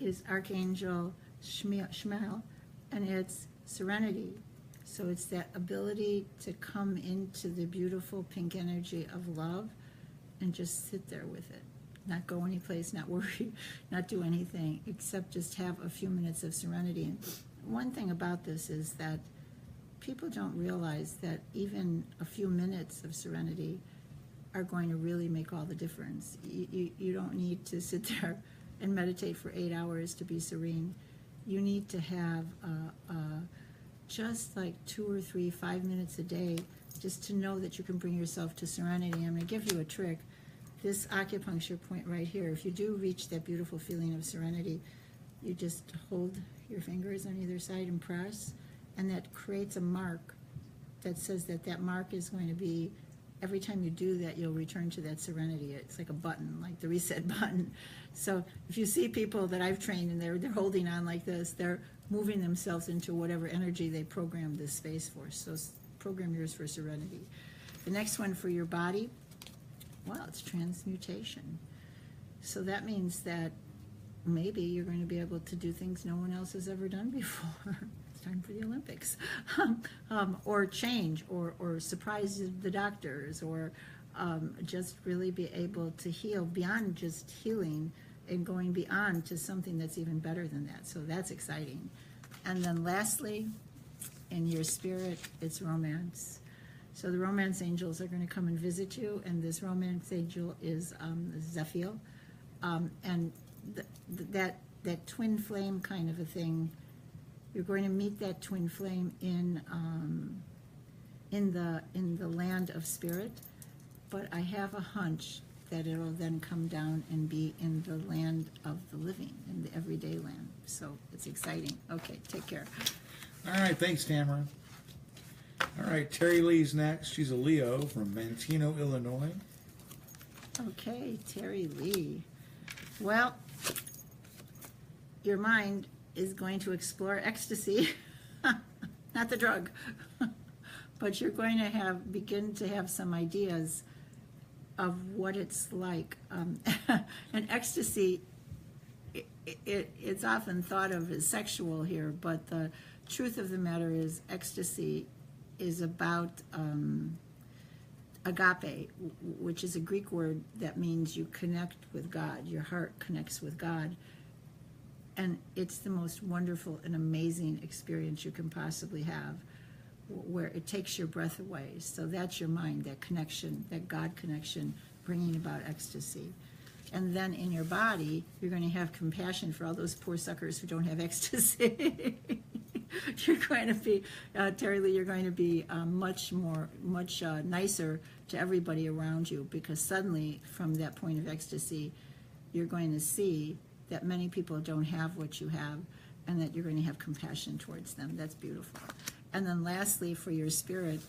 is Archangel Shmuel, and it's serenity. So it's that ability to come into the beautiful pink energy of love and just sit there with it. Not go anyplace, not worry, not do anything, except just have a few minutes of serenity. And one thing about this is that people don't realize that even a few minutes of serenity are going to really make all the difference. You don't need to sit there and meditate for 8 hours to be serene. You need to have just like 2 or 3, 5 minutes a day just to know that you can bring yourself to serenity. I'm going to give you a trick. This acupuncture point right here, if you do reach that beautiful feeling of serenity, you just hold your fingers on either side and press, and that creates a mark that says that mark is going to be every time you do that, you'll return to that serenity. It's like a button, like the reset button. So if you see people that I've trained and they're holding on like this, they're moving themselves into whatever energy they programmed this space for. So program yours for serenity. The next one for your body, well, it's transmutation. So that means that maybe you're going to be able to do things no one else has ever done before. It's time for the Olympics. Or change, or surprise the doctors, or just really be able to heal beyond just healing and going beyond to something that's even better than that. So that's exciting. And then lastly, in your spirit, it's romance. So the romance angels are going to come and visit you, and this romance angel is Zephiel. And that twin flame kind of a thing, you're going to meet that twin flame in the land of spirit, but I have a hunch that it'll then come down and be in the land of the living, in the everyday land. So it's exciting. Okay, take care. All right, thanks, Tamara. All right, Terry Lee's next. She's a Leo from Manteno, Illinois. Okay, Terry Lee. Well, your mind is going to explore ecstasy, not the drug, but you're going to begin to have some ideas of what it's like. And ecstasy, it's often thought of as sexual here, but the truth of the matter is ecstasy is about agape, which is a Greek word that means you connect with God. Your heart connects with God. And it's the most wonderful and amazing experience you can possibly have, where it takes your breath away. So that's your mind, that connection, that God connection, bringing about ecstasy. And then in your body, you're going to have compassion for all those poor suckers who don't have ecstasy. You're going to be, Terry Lee, you're going to be much nicer to everybody around you, because suddenly from that point of ecstasy, you're going to see that many people don't have what you have, and that you're going to have compassion towards them. That's beautiful. And then lastly, for your spirit,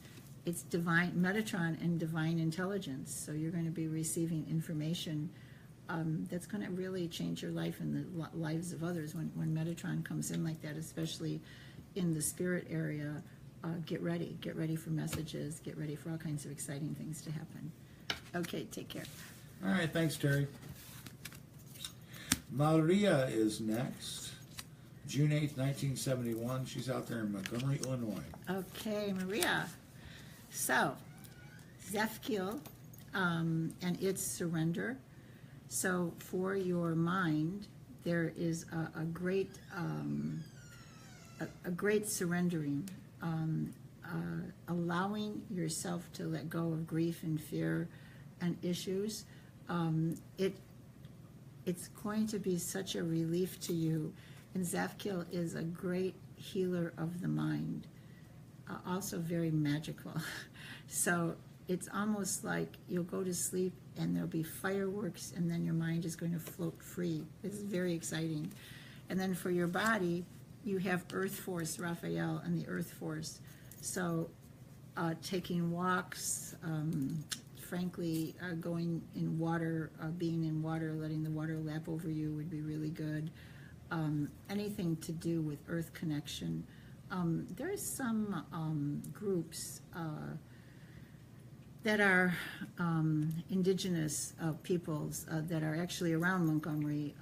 it's divine, Metatron and divine intelligence. So you're going to be receiving information that's going to really change your life and the lives of others when Metatron comes in like that, especially in the spirit area. Get ready for messages, get ready for all kinds of exciting things to happen. Okay, take care. All right, thanks, Terry. Maria is next. June 8th, 1971. She's out there in Montgomery, Illinois. Okay, Maria. So, Zephiel and its surrender. So, for your mind, there is a great surrendering, allowing yourself to let go of grief and fear and issues. It's going to be such a relief to you. And Zephiel is a great healer of the mind, also very magical. So it's almost like you'll go to sleep and there'll be fireworks, and then your mind is going to float free. It's very exciting. And then for your body, you have Earth Force, Raphael, and the Earth Force. So taking walks, frankly, going in water, being in water, letting the water lap over you would be really good. Anything to do with earth connection. There's some groups that are indigenous peoples that are actually around Montgomery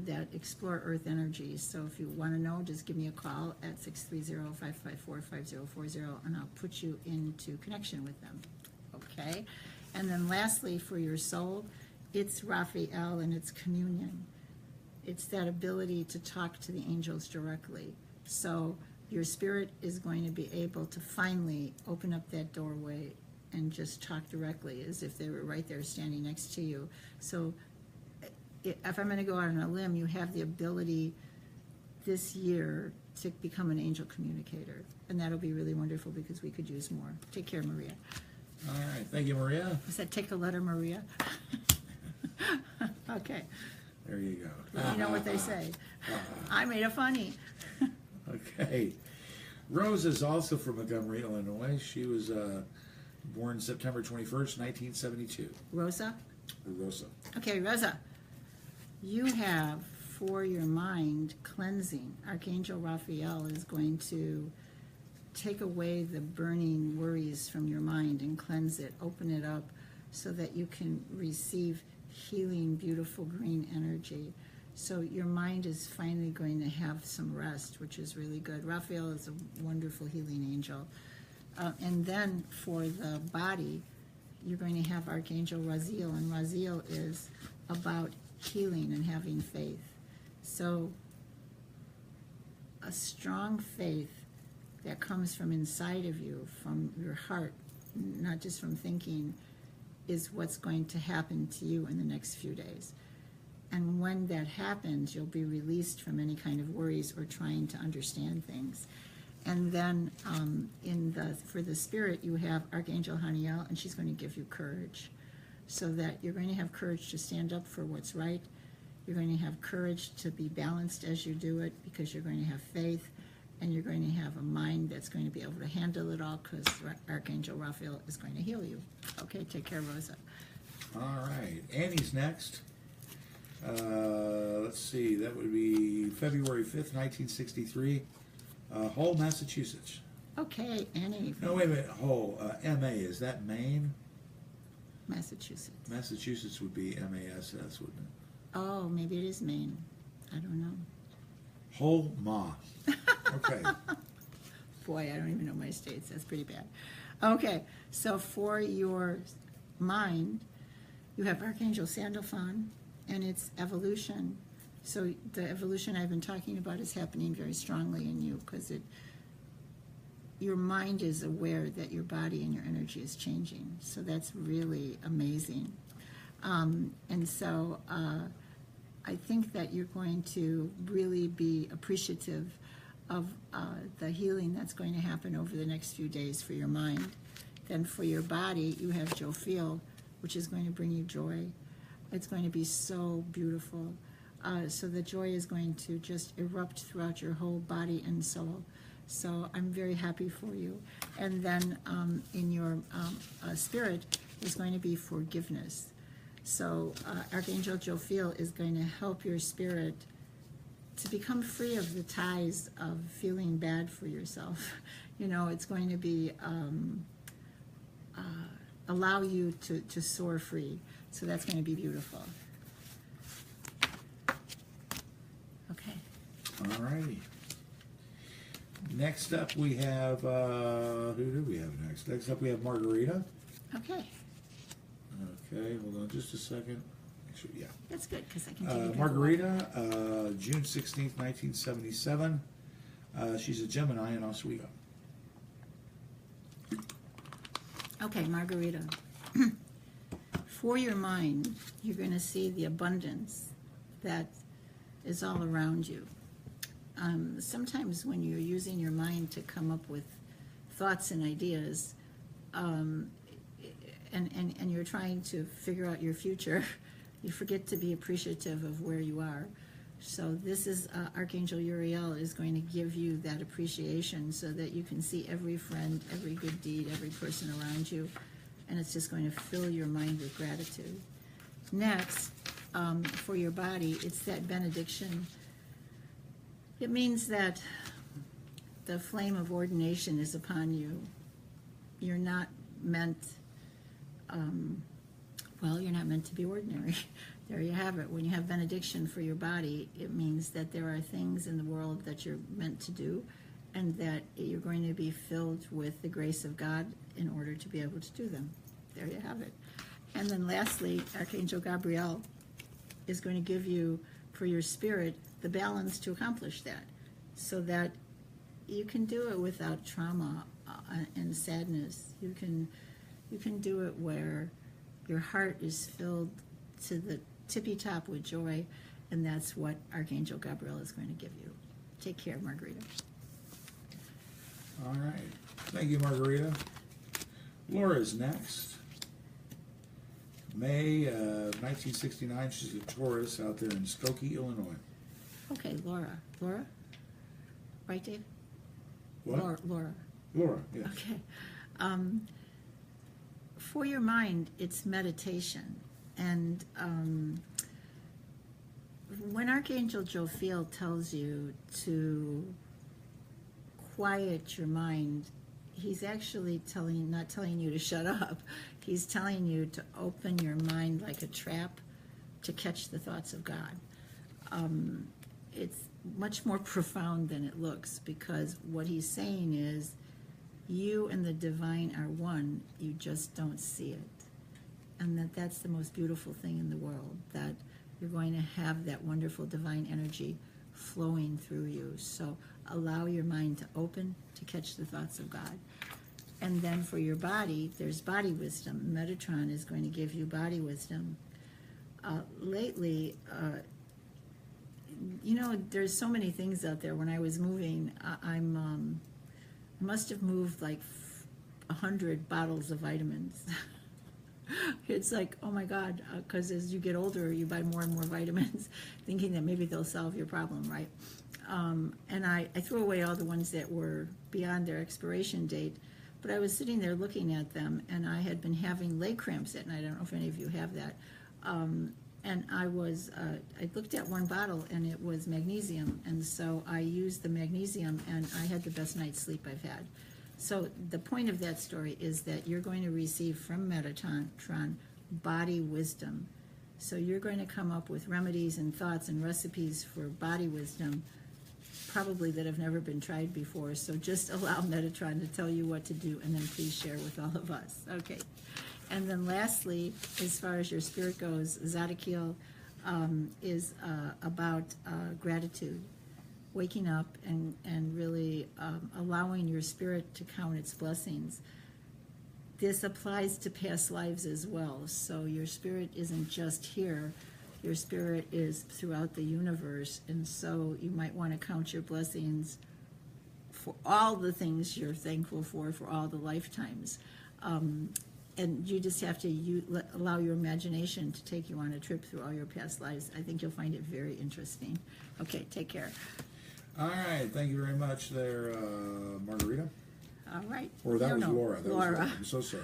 that explore earth energies. So if you want to know, just give me a call at 630-554-5040, and I'll put you into connection with them. Okay? And then lastly, for your soul, it's Raphael and it's communion. It's that ability to talk to the angels directly. So your spirit is going to be able to finally open up that doorway and just talk directly as if they were right there standing next to you. So if I'm going to go out on a limb, you have the ability this year to become an angel communicator. And that'll be really wonderful because we could use more. Take care, Maria. All right, thank you, Maria. I said take a letter, Maria. Okay. There you go. You know what they say. I made a funny. Okay. Rose is also from Montgomery, Illinois. She was born September 21st, 1972. Rosa? Rosa. Okay, Rosa. You have, for your mind, cleansing. Archangel Raphael is going to take away the burning worries from your mind and cleanse it, open it up so that you can receive healing, beautiful green energy. So your mind is finally going to have some rest, which is really good. Raphael is a wonderful healing angel. And then for the body, you're going to have Archangel Raziel, and Raziel is about healing and having faith. So a strong faith that comes from inside of you, from your heart, not just from thinking, is what's going to happen to you in the next few days. And when that happens, you'll be released from any kind of worries or trying to understand things. And then for the spirit, you have Archangel Haniel, and she's going to give you courage, so that you're going to have courage to stand up for what's right. You're going to have courage to be balanced as you do it, because you're going to have faith, and you're going to have a mind that's going to be able to handle it all, because Archangel Raphael is going to heal you. Okay, take care, Rosa. All right. Annie's next. Let's see. That would be February 5th, 1963. Hull, Massachusetts. Okay, Annie. No, wait a minute. Hull, M.A. Is that Maine? Massachusetts. Massachusetts would be M-A-S-S, wouldn't it? Oh, maybe it is Maine. I don't know. Hull, Ma. Okay. Boy, I don't even know my states. That's pretty bad. Okay, so for your mind, you have Archangel Sandalphon, and it's evolution. So the evolution I've been talking about is happening very strongly in you, because your mind is aware that your body and your energy is changing. So that's really amazing. And so I think that you're going to really be appreciative of the healing that's going to happen over the next few days for your mind. Then for your body, you have Jophiel, which is going to bring you joy. It's going to be so beautiful. So the joy is going to just erupt throughout your whole body and soul. So I'm very happy for you. And then in your spirit is going to be forgiveness. So Archangel Jophiel is going to help your spirit to become free of the ties of feeling bad for yourself. You know, it's going to be allow you to soar free. So that's going to be beautiful. Okay. All righty. Next up we have, who do we have next? Next up we have Margarita. Okay. Okay, hold on just a second. Actually, yeah. That's good, because I can take it. Margarita, June 16th, 1977. She's a Gemini in Oswego. Okay, Margarita. For your mind, you're going to see the abundance that is all around you. Sometimes when you're using your mind to come up with thoughts and ideas, and you're trying to figure out your future, you forget to be appreciative of where you are. So this is Archangel Uriel is going to give you that appreciation so that you can see every friend, every good deed, every person around you, and it's just going to fill your mind with gratitude. Next, for your body, it's that benediction. It means that the flame of ordination is upon you. You're not meant, you're not meant to be ordinary. There you have it. When you have benediction for your body, it means that there are things in the world that you're meant to do, and that you're going to be filled with the grace of God in order to be able to do them. There you have it. And then lastly, Archangel Gabriel is going to give you, for your spirit, the balance to accomplish that, so that you can do it without trauma and sadness. You can do it where your heart is filled to the tippy top with joy, and that's what Archangel Gabriel is going to give you. Take care, Margarita. All right. Thank you, Margarita. Laura's next. May 1969. She's a Taurus out there in Skokie, Illinois. Okay, Laura. Laura? Right, Dave? What? Laura. Laura, yes. Okay. for your mind, it's meditation. And when Archangel Jophiel tells you to quiet your mind, he's actually not telling you to shut up. He's telling you to open your mind like a trap to catch the thoughts of God. It's much more profound than it looks, because what he's saying is you and the divine are one, you just don't see it. And that's the most beautiful thing in the world, that you're going to have that wonderful divine energy flowing through you. So allow your mind to open to catch the thoughts of God. And then for your body, there's body wisdom. Metatron is going to give you body wisdom. Lately, there's so many things out there. When I was moving, I must have moved like 100 bottles of vitamins. It's like, oh my God, because as you get older, you buy more and more vitamins, thinking that maybe they'll solve your problem, right? And I threw away all the ones that were beyond their expiration date, but I was sitting there looking at them, and I had been having leg cramps at night. I don't know if any of you have that. And I looked at one bottle, and it was magnesium, and so I used the magnesium, and I had the best night's sleep I've had. So the point of that story is that you're going to receive from Metatron body wisdom. So you're going to come up with remedies and thoughts and recipes for body wisdom, probably that have never been tried before. So just allow Metatron to tell you what to do, and then please share with all of us. Okay. And then lastly, as far as your spirit goes, Zadkiel is about gratitude. Waking up and really allowing your spirit to count its blessings. This applies to past lives as well. So your spirit isn't just here. Your spirit is throughout the universe. And so you might want to count your blessings for all the things you're thankful for all the lifetimes. And you just have to allow your imagination to take you on a trip through all your past lives. I think you'll find it very interesting. Okay, take care. All right, thank you very much there, Margarita. All right. Or that was Laura. Laura. I'm so sorry.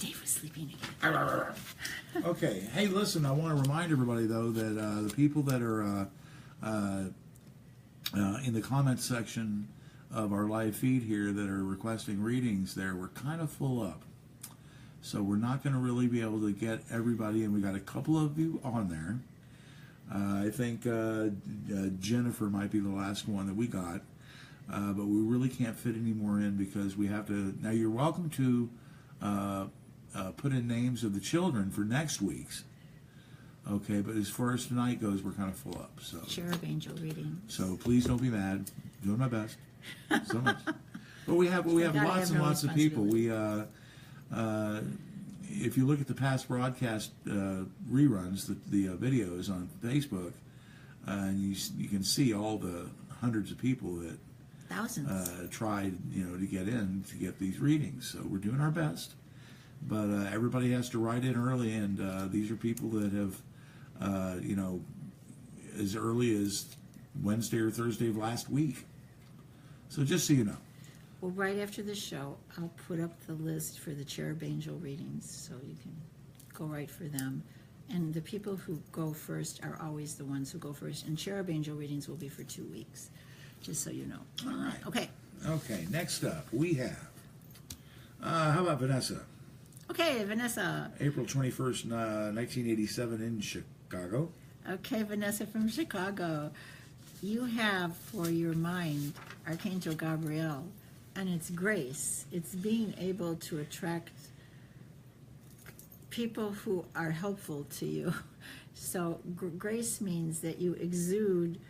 Dave was sleeping again. Okay, hey, listen, I want to remind everybody, though, that the people that are in the comments section of our live feed here that are requesting readings there, we're kind of full up. So we're not going to really be able to get everybody, and we got a couple of you on there. I think Jennifer might be the last one that we got, but we really can't fit any more in because we have to. Now you're welcome to put in names of the children for next week's. Okay, but as far as tonight goes, we're kind of full up. So Cherub Angel reading. So please don't be mad. Doing my best. So much. But we have lots and lots of people. We if you look at the past broadcast reruns, the videos on Facebook, and you can see all the hundreds of people that thousands tried to get in to get these readings. So we're doing our best, but everybody has to write in early, and these are people that have as early as Wednesday or Thursday of last week. So just so you know. Well, right after the show, I'll put up the list for the Cherub Angel readings, so you can go right for them. And the people who go first are always the ones who go first. And Cherub Angel readings will be for 2 weeks, just so you know. All right. Okay. Okay, next up, we have, how about Vanessa? Okay, Vanessa. April 21st, 1987 in Chicago. Okay, Vanessa from Chicago. You have for your mind Archangel Gabriel. And it's grace. It's being able to attract people who are helpful to you. So grace means that you exude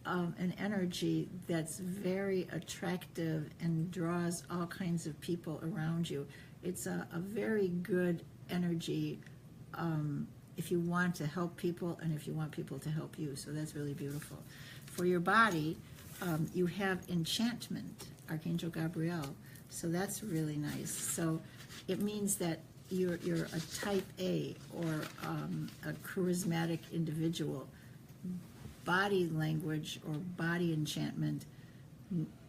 an energy that's very attractive and draws all kinds of people around you. It's a very good energy if you want to help people and if you want people to help you. So that's really beautiful. For your body, you have enchantment. Archangel Gabriel, so that's really nice. So it means that you're a type A or a charismatic individual. Body language or body enchantment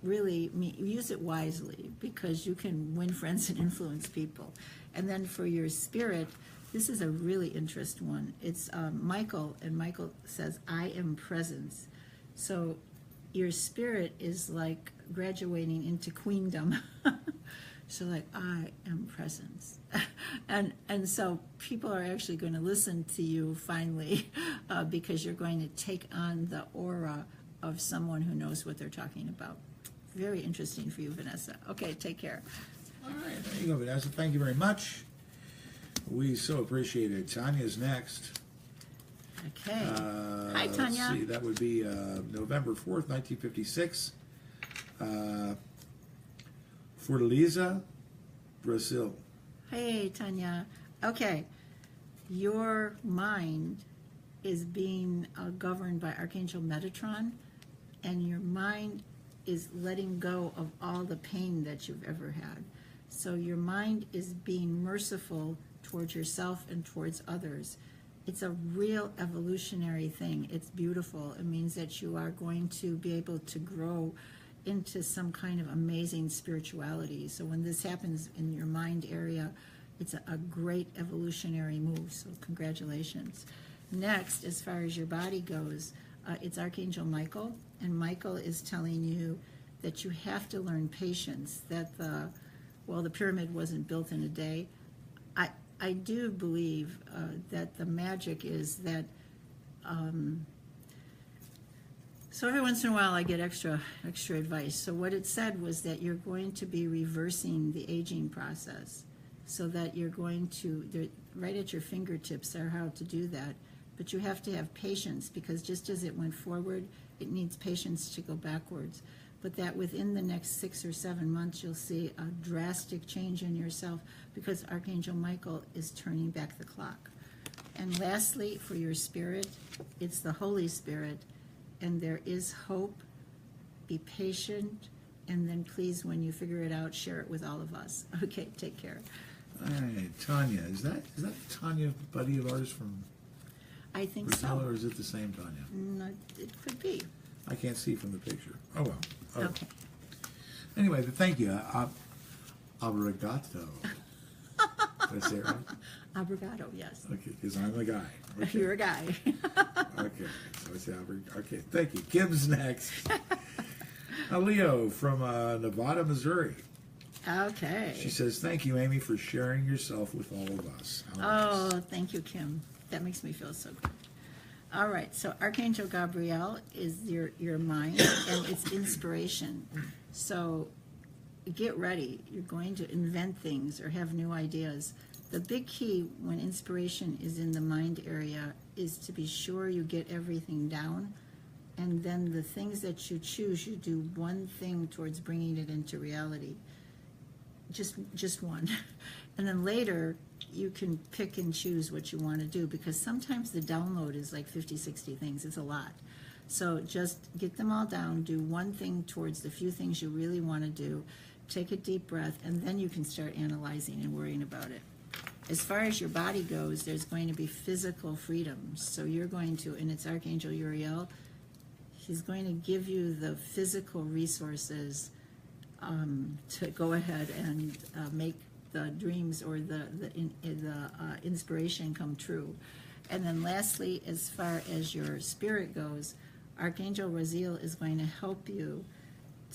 really use it wisely, because you can win friends and influence people. And then for your spirit, this is a really interesting one. It's Michael, and Michael says, I am presence. So your spirit is like graduating into queendom. So like, I am presence. and so people are actually going to listen to you finally, because you're going to take on the aura of someone who knows what they're talking about. Very interesting for you, Vanessa. Okay, take care. All right, there you go, Vanessa. Thank you very much. We so appreciate it. Tanya's next. Okay. Hi, Tanya. Let's see, that would be November 4th, 1956. Fortaleza, Brazil. Hey, Tanya. Okay. Your mind is being governed by Archangel Metatron, and your mind is letting go of all the pain that you've ever had. So your mind is being merciful towards yourself and towards others. It's a real evolutionary thing. It's beautiful. It means that you are going to be able to grow into some kind of amazing spirituality. So when this happens in your mind area, it's a great evolutionary move. So congratulations. Next, as far as your body goes, it's Archangel Michael, and Michael is telling you that you have to learn patience, that the pyramid wasn't built in a day. I do believe that the magic is that, so every once in a while I get extra advice. So what it said was that you're going to be reversing the aging process, so that you're going to, right at your fingertips are how to do that. But you have to have patience, because just as it went forward, it needs patience to go backwards. But that within the next 6 or 7 months, you'll see a drastic change in yourself, because Archangel Michael is turning back the clock. And lastly, for your spirit, it's the Holy Spirit, and there is hope. Be patient, and then please, when you figure it out, share it with all of us. Okay, take care. All right, Tanya. Is that Tanya, buddy of ours from I think Brazil, so. or is it the same Tanya? No, it could be. I can't see from the picture. Oh, well. Oh. Okay. Anyway, thank you. Obrigado. Did I say it right? Obrigado, yes. Okay, because I'm a guy. Okay. You're a guy. Okay, so I say okay, thank you. Kim's next. Leo from Nevada, Missouri. Okay. She says, thank you, Amy, for sharing yourself with all of us. How nice. Thank you, Kim. That makes me feel so good. All right, so Archangel Gabriel is your mind, and it's inspiration. So get ready. You're going to invent things or have new ideas. The big key when inspiration is in the mind area is to be sure you get everything down, and then the things that you choose, you do one thing towards bringing it into reality. Just one. And then later, you can pick and choose what you want to do, because sometimes the download is like 50, 60 things. It's a lot. So just get them all down, do one thing towards the few things you really want to do, take a deep breath, and then you can start analyzing and worrying about it. As far as your body goes, there's going to be physical freedoms. So you're going to, and it's Archangel Uriel, he's going to give you the physical resources to go ahead and make the dreams or the inspiration come true. And then lastly, as far as your spirit goes, Archangel Raziel is going to help you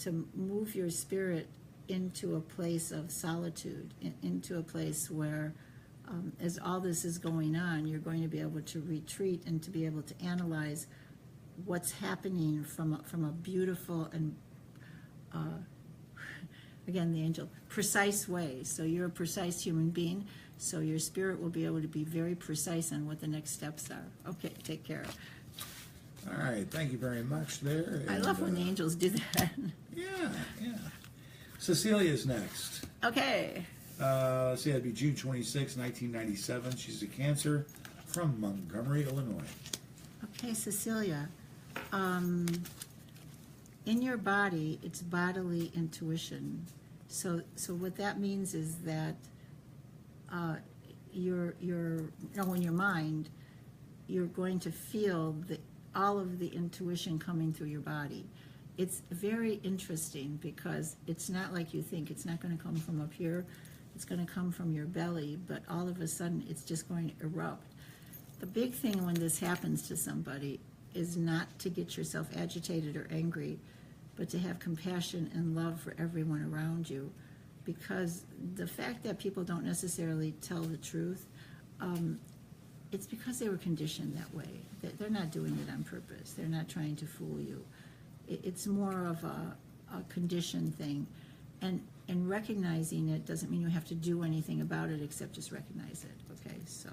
to move your spirit into a place of solitude, into a place where as all this is going on, you're going to be able to retreat and to be able to analyze what's happening from a beautiful and again, the angel, precise way. So you're a precise human being, so your spirit will be able to be very precise on what the next steps are. Okay, take care. All right, thank you very much there. I love when the angels do that. Yeah. Cecilia's next. Okay. Let's see, that'd be June 26, 1997. She's a Cancer from Montgomery, Illinois. Okay, Cecilia. In your body, it's bodily intuition. So what that means is that in your mind, you're going to feel all of the intuition coming through your body. it's very interesting because it's not like you think. It's not going to come from up here. It's going to come from your belly, but all of a sudden it's just going to erupt. The big thing when this happens to somebody is not to get yourself agitated or angry, but to have compassion and love for everyone around you. Because the fact that people don't necessarily tell the truth, it's because they were conditioned that way. They're not doing it on purpose. They're not trying to fool you. It's more of a conditioned thing. And recognizing it doesn't mean you have to do anything about it except just recognize it, okay? So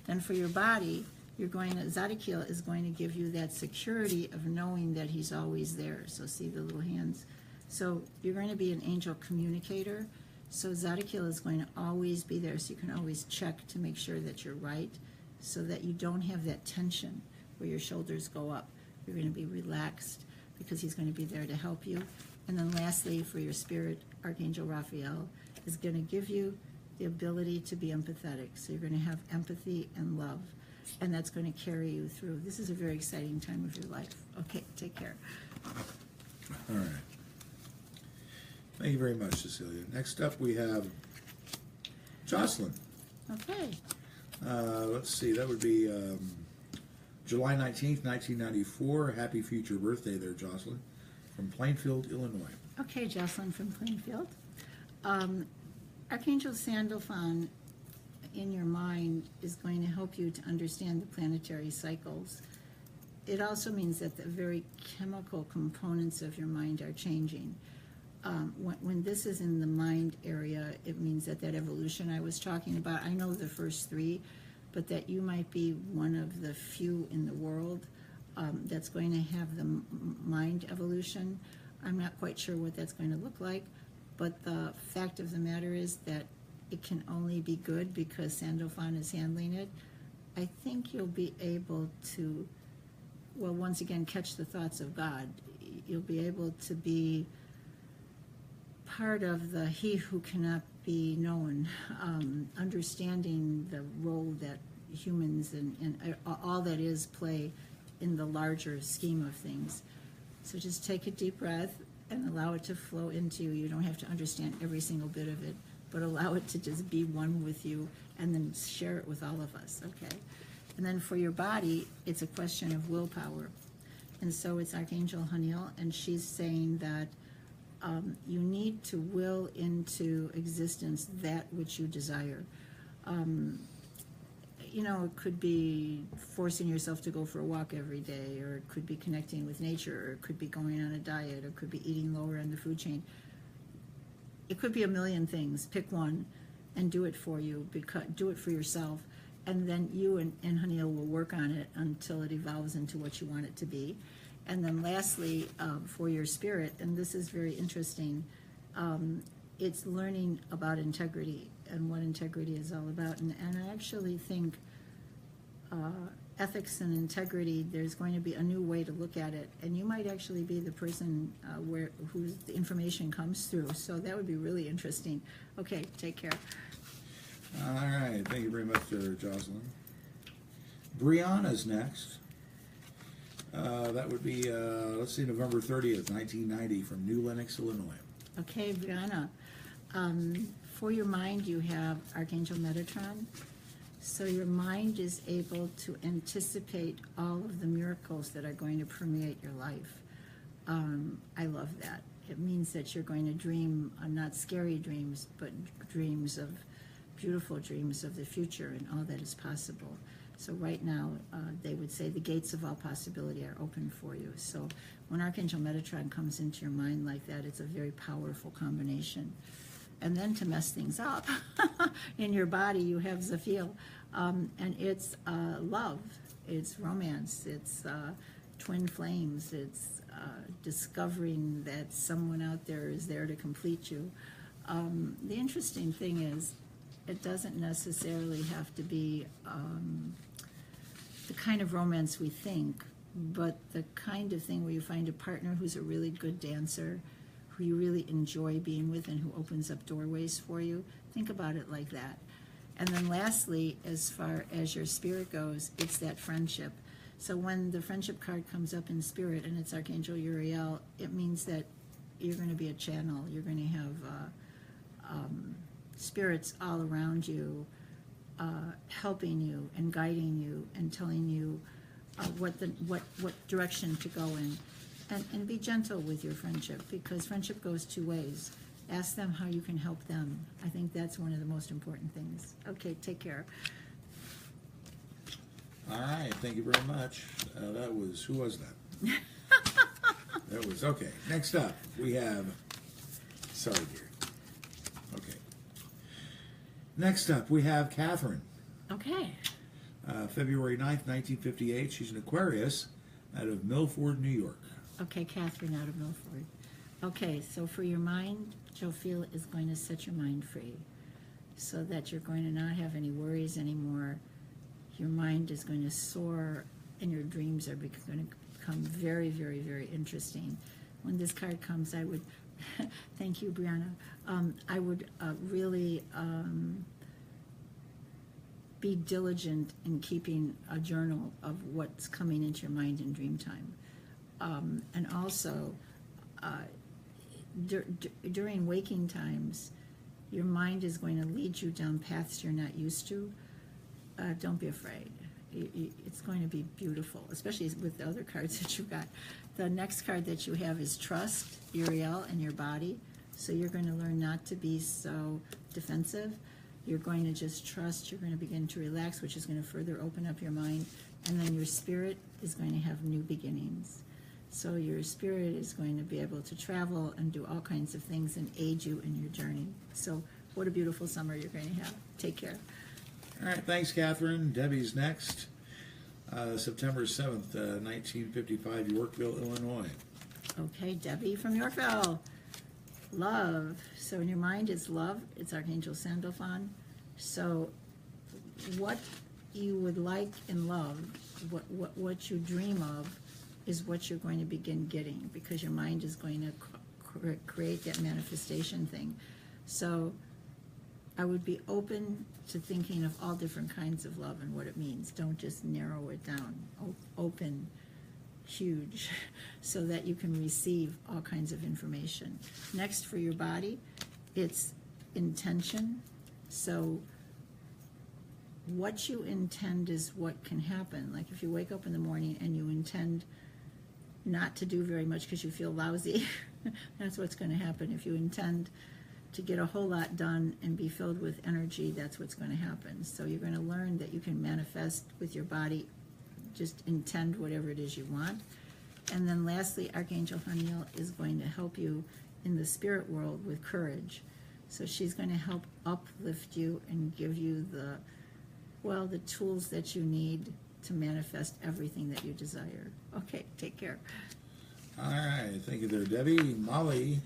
then for your body, Zadkiel is going to give you that security of knowing that he's always there. So see the little hands? So you're going to be an angel communicator. So Zadkiel is going to always be there, so you can always check to make sure that you're right, so that you don't have that tension where your shoulders go up. You're going to be relaxed because he's going to be there to help you. And then lastly, for your spirit, Archangel Raphael is going to give you the ability to be empathetic. So you're going to have empathy and love, and that's going to carry you through. This is a very exciting time of your life. Okay, take care. All right. Thank you very much, Cecilia. Next up, we have Jocelyn. Okay. Let's see, that would be July 19th, 1994. Happy future birthday there, Jocelyn, from Plainfield, Illinois. Okay, Jocelyn from Plainfield. Archangel Sandalphon in your mind is going to help you to understand the planetary cycles. It also means that the very chemical components of your mind are changing. When this is in the mind area, it means that evolution I was talking about, I know the first three, but that you might be one of the few in the world that's going to have the mind evolution. I'm not quite sure what that's going to look like, but the fact of the matter is that it can only be good because Sandalphon is handling it. I think you'll be able to, well, once again, catch the thoughts of God. You'll be able to be part of the he who cannot be known, understanding the role that humans and all that is play in the larger scheme of things. So just take a deep breath and allow it to flow into you. You don't have to understand every single bit of it, but allow it to just be one with you and then share it with all of us, okay? And then for your body, it's a question of willpower. And so it's Archangel Haniel, and she's saying that you need to will into existence that which you desire. You know, it could be forcing yourself to go for a walk every day, or it could be connecting with nature, or it could be going on a diet, or it could be eating lower in the food chain. It could be a million things. Pick one and do it for you, do it for yourself, and then you and Haniel will work on it until it evolves into what you want it to be. And then lastly, for your spirit, and this is very interesting, it's learning about integrity and what integrity is all about. And I actually think ethics and integrity, there's going to be a new way to look at it. And you might actually be the person whose the information comes through. So that would be really interesting. Okay, take care. All right. Thank you very much, Jocelyn. Brianna's next. That would be, let's see, November 30th, 1990, from New Lenox, Illinois. Okay, Brianna. For your mind, you have Archangel Metatron. So your mind is able to anticipate all of the miracles that are going to permeate your life. I love that. It means that you're going to dream, not scary dreams, but dreams of, beautiful dreams of the future and all that is possible. So right now, they would say the gates of all possibility are open for you. So when Archangel Metatron comes into your mind like that, it's a very powerful combination. And then to mess things up, in your body, you have Zaphiel. And it's love, it's romance, it's twin flames, it's discovering that someone out there is there to complete you. The interesting thing is, it doesn't necessarily have to be the kind of romance we think, but the kind of thing where you find a partner who's a really good dancer, who you really enjoy being with, and who opens up doorways for you. Think about it like that. And then lastly, as far as your spirit goes, it's that friendship. So when the friendship card comes up in spirit and it's Archangel Uriel, it means that you're going to be a channel. You're going to have spirits all around you, helping you and guiding you and telling you what direction to go in. And be gentle with your friendship, because friendship goes two ways. Ask them how you can help them. I think that's one of the most important things. Okay, take care. All right, thank you very much. That was, who was that? That was, okay. Next up, we have, sorry, dear. Okay. Next up, we have Catherine. Okay. February 9th, 1958. She's an Aquarius out of Milford, New York. Okay, Catherine out of Milford. Okay, so for your mind, Jophiel is going to set your mind free so that you're going to not have any worries anymore. Your mind is going to soar, and your dreams are going to become very, very, very interesting. When this card comes, I would, thank you, Brianna, I would really be diligent in keeping a journal of what's coming into your mind in dream time. And also, during waking times, your mind is going to lead you down paths you're not used to. Don't be afraid. It's going to be beautiful, especially with the other cards that you got. The next card that you have is Trust, Uriel, and your body. So you're going to learn not to be so defensive. You're going to just trust. You're going to begin to relax, which is going to further open up your mind. And then your spirit is going to have new beginnings. So your spirit is going to be able to travel and do all kinds of things and aid you in your journey. So what a beautiful summer you're going to have. Take care. All right, thanks, Catherine. Debbie's next. September 7th, 1955, Yorkville, Illinois. Okay, Debbie from Yorkville. Love. So in your mind is love. It's Archangel Sandalphon. So what you would like in love, what you dream of, is what you're going to begin getting, because your mind is going to create that manifestation thing. So I would be open to thinking of all different kinds of love and what it means. Don't just narrow it down. Open, huge, so that you can receive all kinds of information. Next, for your body, it's intention. So what you intend is what can happen. Like if you wake up in the morning and you intend not to do very much because you feel lousy, that's what's going to happen. If you intend to get a whole lot done and be filled with energy, that's what's going to happen. So you're going to learn that you can manifest with your body, just intend whatever it is you want. And then lastly, Archangel Haniel is going to help you in the spirit world with courage. So she's going to help uplift you and give you the tools that you need to manifest everything that you desire. Okay, take care. All right, thank you there, Debbie. Molly.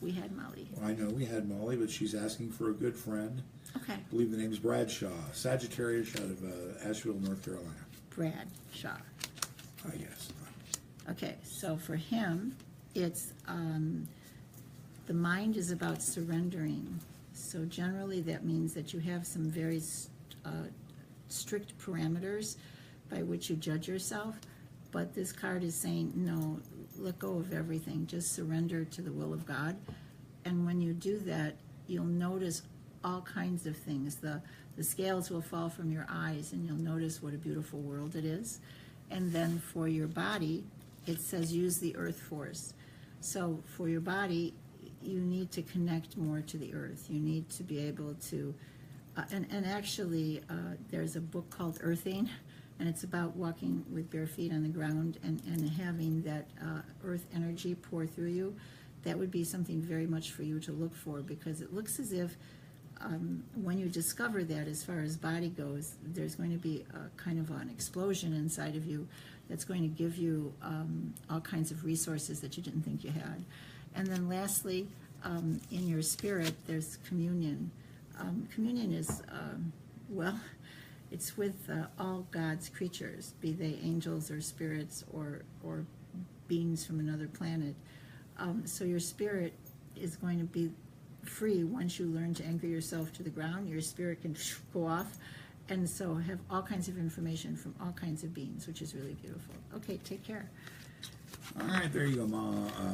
We had Molly. Well, I know we had Molly, but she's asking for a good friend. Okay. I believe the name's Bradshaw, Sagittarius out of Asheville, North Carolina. Bradshaw. I guess. Okay, so for him, it's the mind is about surrendering. So generally that means that you have some very strict parameters by which you judge yourself, but this card is saying, no, let go of everything, just surrender to the will of God. And when you do that, you'll notice all kinds of things. The scales will fall from your eyes, and you'll notice what a beautiful world it is. And then for your body, it says use the earth force. So for your body, you need to connect more to the earth. You need to be able to, and actually there's a book called Earthing, and it's about walking with bare feet on the ground and having that earth energy pour through you. That would be something very much for you to look for, because it looks as if when you discover that, as far as body goes, there's going to be a kind of an explosion inside of you that's going to give you all kinds of resources that you didn't think you had. And then lastly, in your spirit, there's communion. Communion is, it's with all God's creatures, be they angels or spirits or beings from another planet. So your spirit is going to be free once you learn to anchor yourself to the ground. Your spirit can go off and so have all kinds of information from all kinds of beings, which is really beautiful. Okay, take care. All right, there you go,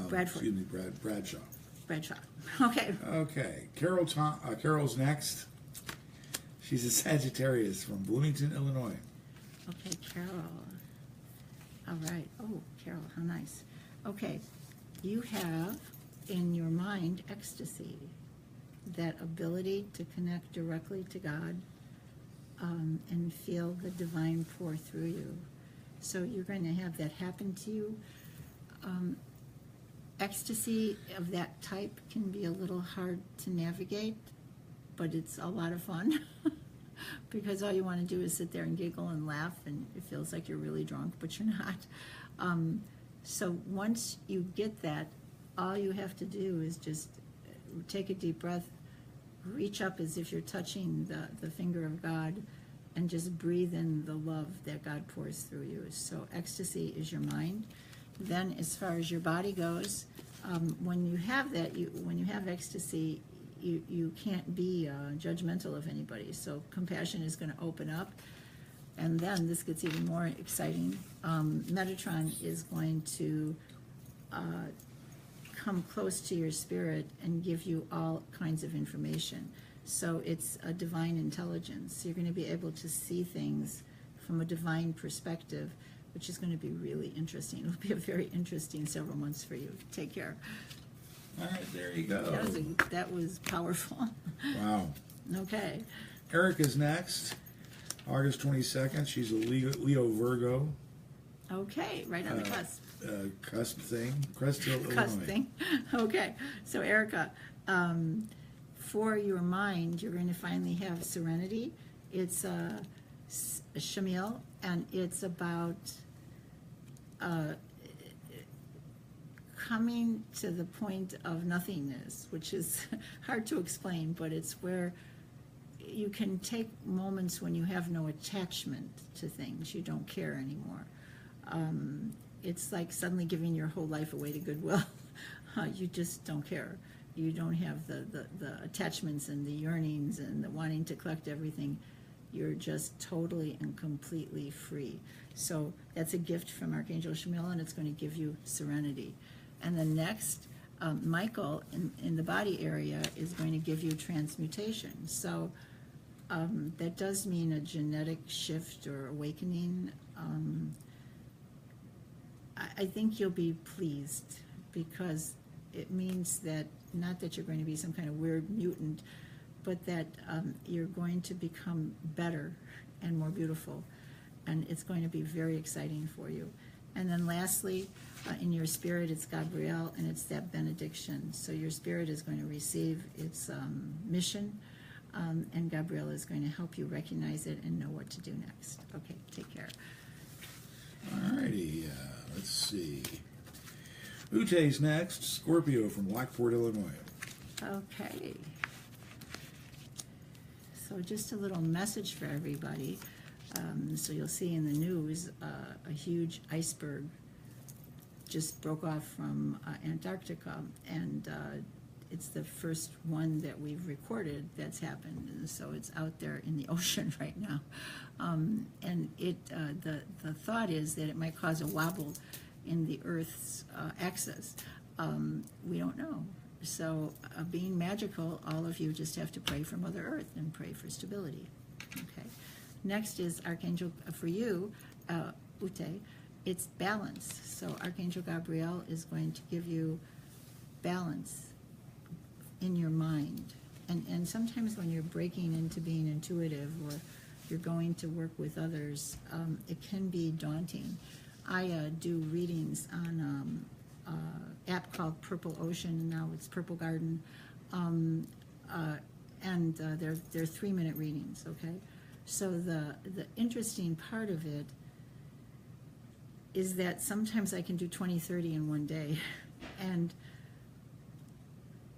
Bradford. Excuse me, Bradshaw. Bradshaw. Okay. Okay, Carol's next. She's a Sagittarius from Bloomington, Illinois. Okay, Carol. All right. Oh, Carol, how nice. Okay, you have in your mind ecstasy, that ability to connect directly to God and feel the divine pour through you. So you're going to have that happen to you. Ecstasy of that type can be a little hard to navigate, but it's a lot of fun because all you want to do is sit there and giggle and laugh, and it feels like you're really drunk, but you're not. So once you get that, all you have to do is just take a deep breath, reach up as if you're touching the finger of God, and just breathe in the love that God pours through you. So ecstasy is your mind. Then as far as your body goes, when you have that, when you have ecstasy, you can't be judgmental of anybody. So compassion is going to open up. And then this gets even more exciting. Metatron is going to come close to your spirit and give you all kinds of information. So it's a divine intelligence. You're going to be able to see things from a divine perspective, which is going to be really interesting. It'll be a very interesting several months for you. Take care. All right, there you go. That was powerful. Wow. Okay. Erica's next. August 22nd. She's a Leo Virgo. Okay, right on the cusp. Cusp thing. Crest Hill, Illinois. Cusp thing. Okay, so Erica, for your mind, you're going to finally have serenity. It's a Shamil, and it's about coming to the point of nothingness, which is hard to explain, but it's where you can take moments when you have no attachment to things. You don't care anymore. It's like suddenly giving your whole life away to Goodwill. You just don't care. You don't have the attachments and the yearnings and the wanting to collect everything. You're just totally and completely free. So that's a gift from Archangel Shamil, and it's going to give you serenity. And then next, Michael in the body area is going to give you transmutation. So that does mean a genetic shift or awakening. I think you'll be pleased because it means that not that you're going to be some kind of weird mutant, but that you're going to become better and more beautiful, and it's going to be very exciting for you. And then lastly, in your spirit, it's Gabrielle, and it's that benediction. So your spirit is going to receive its mission, and Gabrielle is going to help you recognize it and know what to do next. Okay, take care. All righty, let's see. Ute's next, Scorpio from Lockport, Illinois. Okay. So just a little message for everybody. So you'll see in the news a huge iceberg just broke off from Antarctica, and it's the first one that we've recorded that's happened. And so it's out there in the ocean right now, and the thought is that it might cause a wobble in the Earth's axis. We don't know. So being magical, all of you just have to pray for Mother Earth and pray for stability. Okay. Next is Archangel, for you, Ute, it's balance. So Archangel Gabriel is going to give you balance in your mind. And sometimes when you're breaking into being intuitive or you're going to work with others, it can be daunting. I do readings on app called Purple Ocean. Now it's Purple Garden, and they're 3-minute readings. Okay, so the interesting part of it is that sometimes I can do 20, 30 in one day, and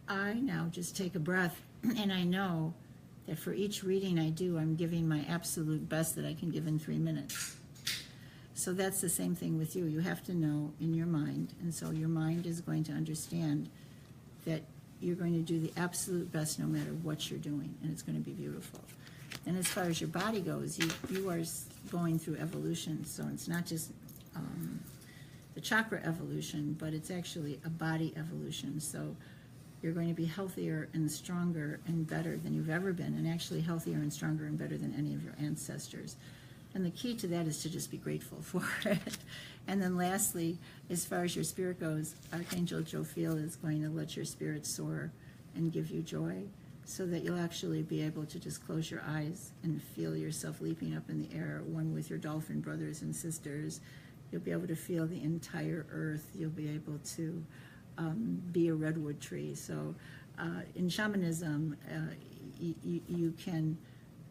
I now just take a breath, and I know that for each reading I do, I'm giving my absolute best that I can give in 3 minutes. So that's the same thing with you. You have to know in your mind, and so your mind is going to understand that you're going to do the absolute best no matter what you're doing, and it's going to be beautiful. And as far as your body goes, you are going through evolution, so it's not just the chakra evolution, but it's actually a body evolution. So you're going to be healthier and stronger and better than you've ever been, and actually healthier and stronger and better than any of your ancestors. And the key to that is to just be grateful for it. And then lastly, as far as your spirit goes, Archangel Jophiel is going to let your spirit soar and give you joy, so that you'll actually be able to just close your eyes and feel yourself leaping up in the air, one with your dolphin brothers and sisters. You'll be able to feel the entire earth. You'll be able to be a redwood tree. So in shamanism, you can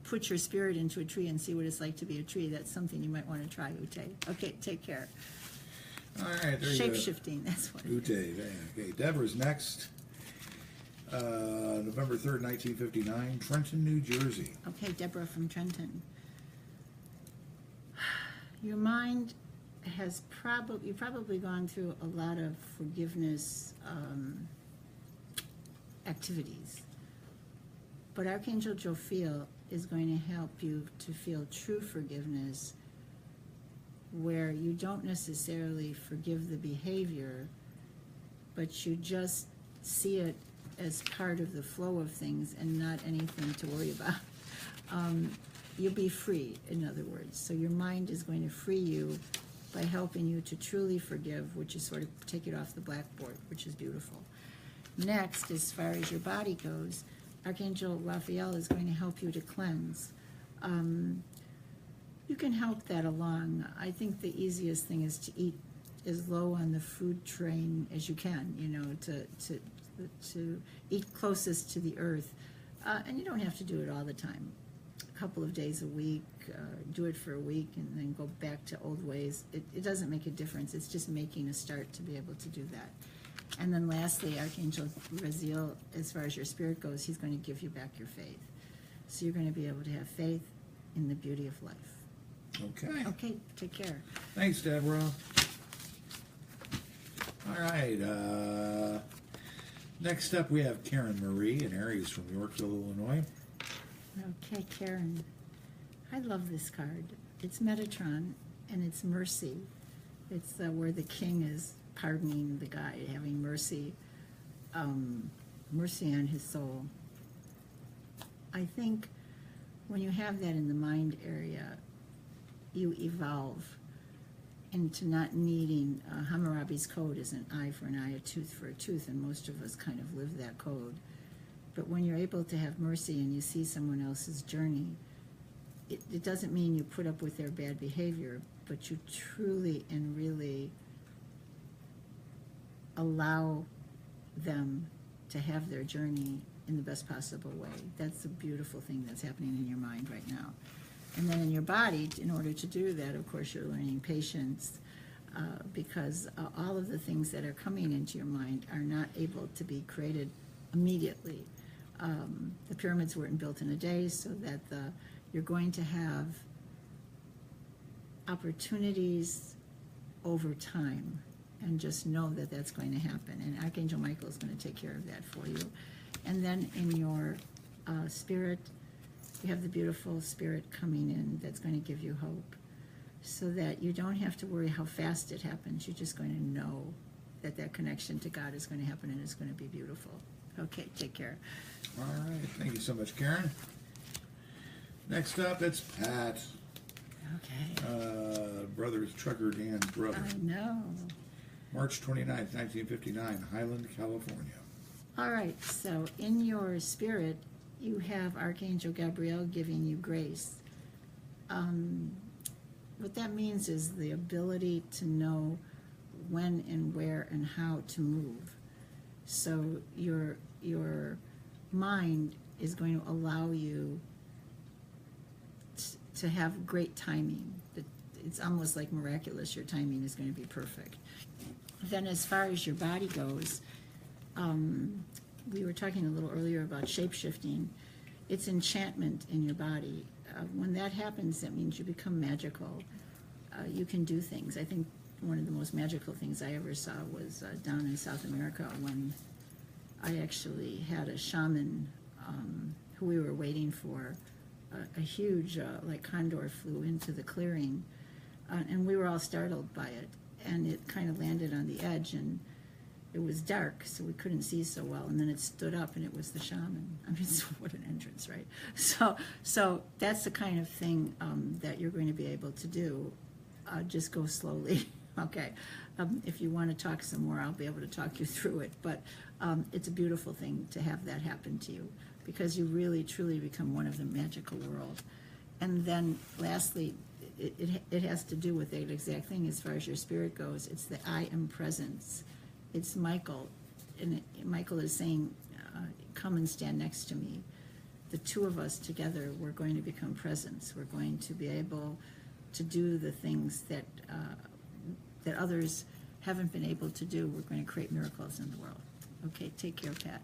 put your spirit into a tree and see what it's like to be a tree. That's something you might want to try, Ute. Okay, take care. All right, there you go. Shape-shifting, that's what it is. Ute, okay, Deborah's next. November 3rd, 1959, Trenton, New Jersey. Okay, Deborah from Trenton. Your mind has you've probably gone through a lot of forgiveness activities. But Archangel Jophiel is going to help you to feel true forgiveness, where you don't necessarily forgive the behavior, but you just see it as part of the flow of things and not anything to worry about. You'll be free, in other words. So your mind is going to free you by helping you to truly forgive, which is sort of take it off the blackboard, which is beautiful. Next, as far as your body goes, Archangel Raphael is going to help you to cleanse. You can help that along. I think the easiest thing is to eat as low on the food train as you can, you know, to eat closest to the earth. And you don't have to do it all the time. A couple of days a week, do it for a week, and then go back to old ways. It doesn't make a difference. It's just making a start to be able to do that. And then lastly, Archangel Raziel, as far as your spirit goes, he's going to give you back your faith. So you're going to be able to have faith in the beauty of life. Okay. Okay, take care. Thanks, Deborah. All right. Next up, we have Karen Marie in Aries from Yorkville, Illinois. Okay, Karen. I love this card. It's Metatron, and it's mercy. It's where the king is pardoning the guy, having mercy, mercy on his soul. I think when you have that in the mind area, you evolve into not needing, Hammurabi's code is an eye for an eye, a tooth for a tooth, and most of us kind of live that code. But when you're able to have mercy and you see someone else's journey, it doesn't mean you put up with their bad behavior, but you truly and really allow them to have their journey in the best possible way. That's a beautiful thing that's happening in your mind right now. And then in your body, in order to do that, of course, you're learning patience, because all of the things that are coming into your mind are not able to be created immediately. The pyramids weren't built in a day, so that you're going to have opportunities over time, and just know that that's going to happen. And Archangel Michael is going to take care of that for you. And then in your spirit, you have the beautiful spirit coming in that's going to give you hope, so that you don't have to worry how fast it happens. You're just going to know that that connection to God is going to happen, and it's going to be beautiful. Okay, take care. All right. Thank you so much, Karen. Next up, it's Pat. Okay. Brothers Trucker Dan's brother. I know. March 29th, 1959, Highland, California. All right, so in your spirit, you have Archangel Gabriel giving you grace. What that means is the ability to know when and where and how to move. So your mind is going to allow you to have great timing. It's almost like miraculous. Your timing is going to be perfect. Then as far as your body goes, we were talking a little earlier about shape-shifting. It's enchantment in your body. When that happens, that means you become magical. You can do things. I think one of the most magical things I ever saw was down in South America, when I actually had a shaman who we were waiting for a huge, like condor flew into the clearing, and we were all startled by it. And it kind of landed on the edge, and it was dark, so we couldn't see so well. And then it stood up, and it was the shaman. I mean, so what an entrance, right? So that's the kind of thing that you're going to be able to do. Just go slowly, okay? If you want to talk some more, I'll be able to talk you through it. But it's a beautiful thing to have that happen to you, because you really, truly become one of the magical world. And then lastly, it has to do with that exact thing as far as your spirit goes. It's the I am presence. It's Michael, and Michael is saying, come and stand next to me. The two of us together, we're going to become presence. We're going to be able to do the things that that others haven't been able to do. We're going to create miracles in the world. Okay, take care, Pat.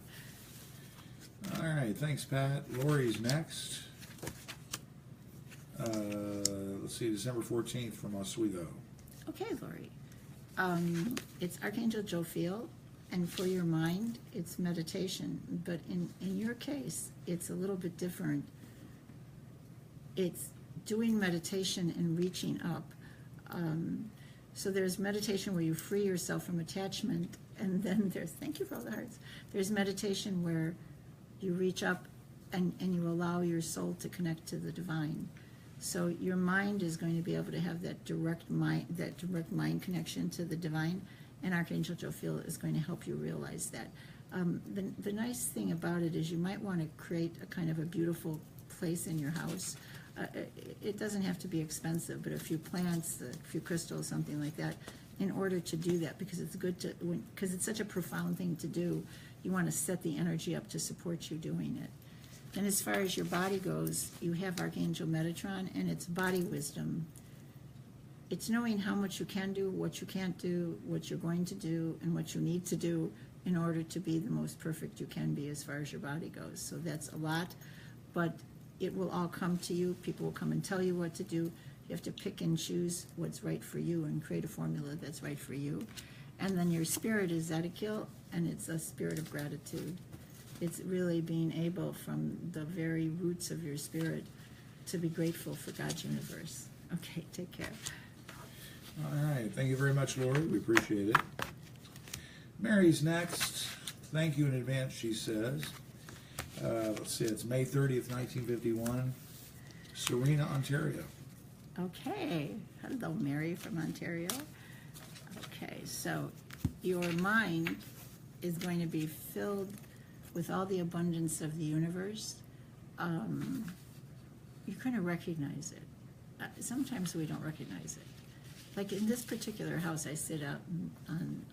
All right, thanks, Pat. Lori's next. Let's see, December 14th from Oswego. Okay, Lori. It's Archangel Jophiel, and for your mind, it's meditation. But in your case, it's a little bit different. It's doing meditation and reaching up. So there's meditation where you free yourself from attachment, and then there's, thank you for all the hearts, there's meditation where you reach up and you allow your soul to connect to the divine. So your mind is going to be able to have that direct mind connection to the divine, and Archangel Jophiel is going to help you realize that. The nice thing about it is you might want to create a kind of a beautiful place in your house. It doesn't have to be expensive, but a few plants, a few crystals, something like that, in order to do that, because it's good to, because it's such a profound thing to do. You want to set the energy up to support you doing it. And as far as your body goes, you have Archangel Metatron, and it's body wisdom. It's knowing how much you can do, what you can't do, what you're going to do, and what you need to do in order to be the most perfect you can be as far as your body goes. So that's a lot, but it will all come to you. People will come and tell you what to do. You have to pick and choose what's right for you and create a formula that's right for you. And then your spirit is Zedekiel, and it's a spirit of gratitude. It's really being able, from the very roots of your spirit, to be grateful for God's universe. Okay, take care. All right, thank you very much, Lori. We appreciate it. Mary's next. Thank you in advance, she says. Let's see, it's May 30th, 1951, Serena, Ontario. Okay, hello, Mary from Ontario. Okay, so your mind is going to be filled with all the abundance of the universe. You're going to recognize it. Sometimes we don't recognize it. Like in this particular house, I sit out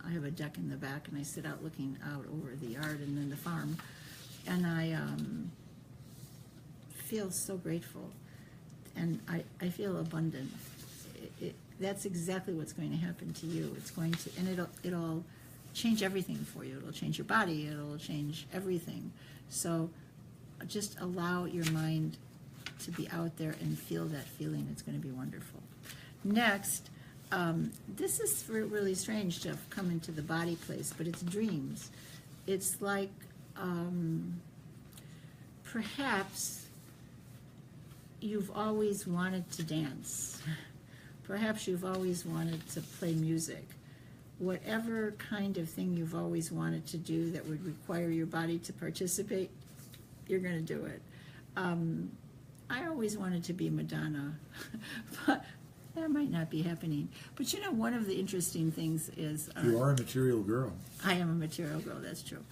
I have a deck in the back, and I sit out looking out over the yard and then the farm, and I feel so grateful, and I feel abundant. That's exactly what's going to happen to you. It's going to, and it'll change everything for you. It'll change your body. It'll change everything. So just allow your mind to be out there and feel that feeling. It's going to be wonderful. Next, this is really strange to have come into the body place, but it's dreams. It's like perhaps you've always wanted to dance. Perhaps you've always wanted to play music. Whatever kind of thing you've always wanted to do that would require your body to participate, you're going to do it. I always wanted to be Madonna, but that might not be happening. But you know, one of the interesting things is... You are a material girl. I am a material girl, that's true.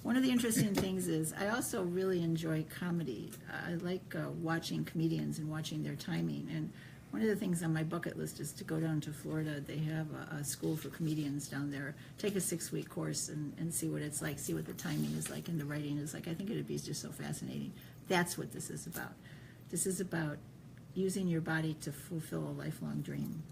One of the interesting things is I also really enjoy comedy. I like watching comedians and watching their timing. And one of the things on my bucket list is to go down to Florida. They have a school for comedians down there. Take a 6-week course and see what it's like, see what the timing is like and the writing is like. I think it would be just so fascinating. That's what this is about. This is about using your body to fulfill a lifelong dream.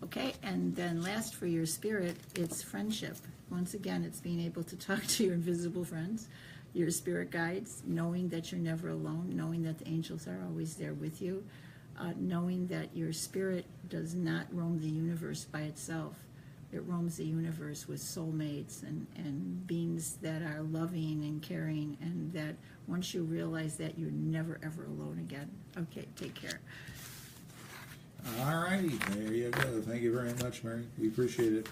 Okay, and then last for your spirit, it's friendship. Once again, it's being able to talk to your invisible friends, your spirit guides, knowing that you're never alone, knowing that the angels are always there with you, knowing that your spirit does not roam the universe by itself. It roams the universe with soulmates and beings that are loving and caring, and that once once you realize that, you're never, ever alone again. Okay, take care. All righty, there you go. Thank you very much, Mary. We appreciate it.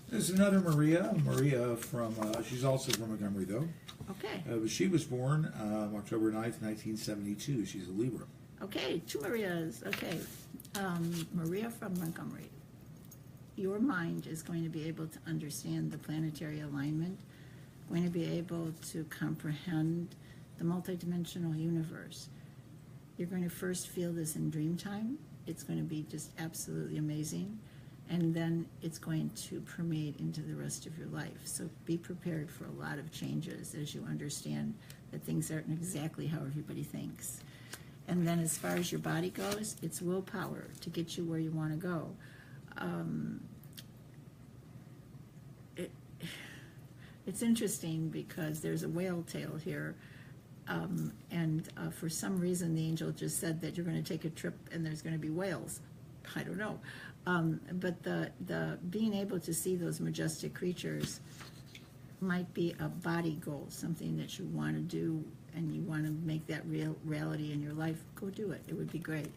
There's another Maria. Maria from, she's also from Montgomery, though. Okay. But she was born October 9th, 1972. She's a Libra. Okay, two Marias. Okay. Maria from Montgomery. Your mind is going to be able to understand the planetary alignment, going to be able to comprehend the multidimensional universe. You're going to first feel this in dream time. It's going to be just absolutely amazing. And then it's going to permeate into the rest of your life. So be prepared for a lot of changes as you understand that things aren't exactly how everybody thinks. And then as far as your body goes, it's willpower to get you where you want to go. It's interesting because there's a whale tail here. And for some reason, the angel just said that you're going to take a trip and there's going to be whales. I don't know. But the being able to see those majestic creatures might be a body goal, something that you want to do and you want to make that real reality in your life. Go do it. It would be great.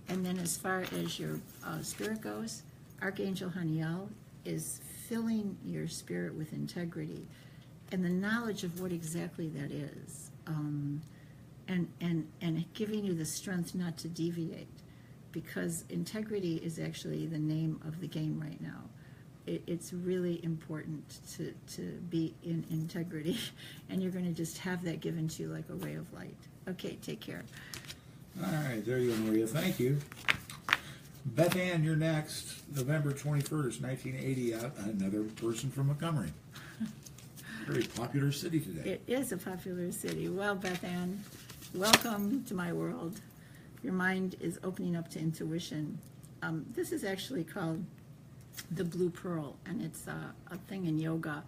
And then as far as your spirit goes, Archangel Haniel is filling your spirit with integrity and the knowledge of what exactly that is, and giving you the strength not to deviate, because integrity is actually the name of the game right now. It's really important to be in integrity, and you're going to just have that given to you like a ray of light. Okay, take care. All right, there you go, Maria. Thank you. Beth Ann, you're next. November 21st, 1980. Another person from Montgomery. Very popular city today. It is a popular city. Well, Beth Ann, welcome to my world. Your mind is opening up to intuition. This is actually called the Blue Pearl, and it's a thing in yoga,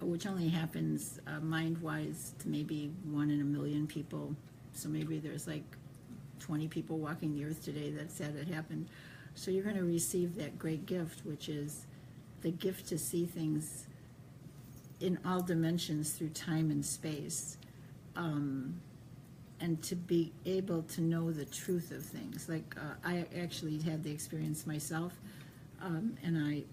which only happens mind-wise to maybe 1 in a million people. So maybe there's like 20 people walking the earth today that said it happened. So you're going to receive that great gift, which is the gift to see things in all dimensions through time and space, and to be able to know the truth of things. Like I actually had the experience myself, and I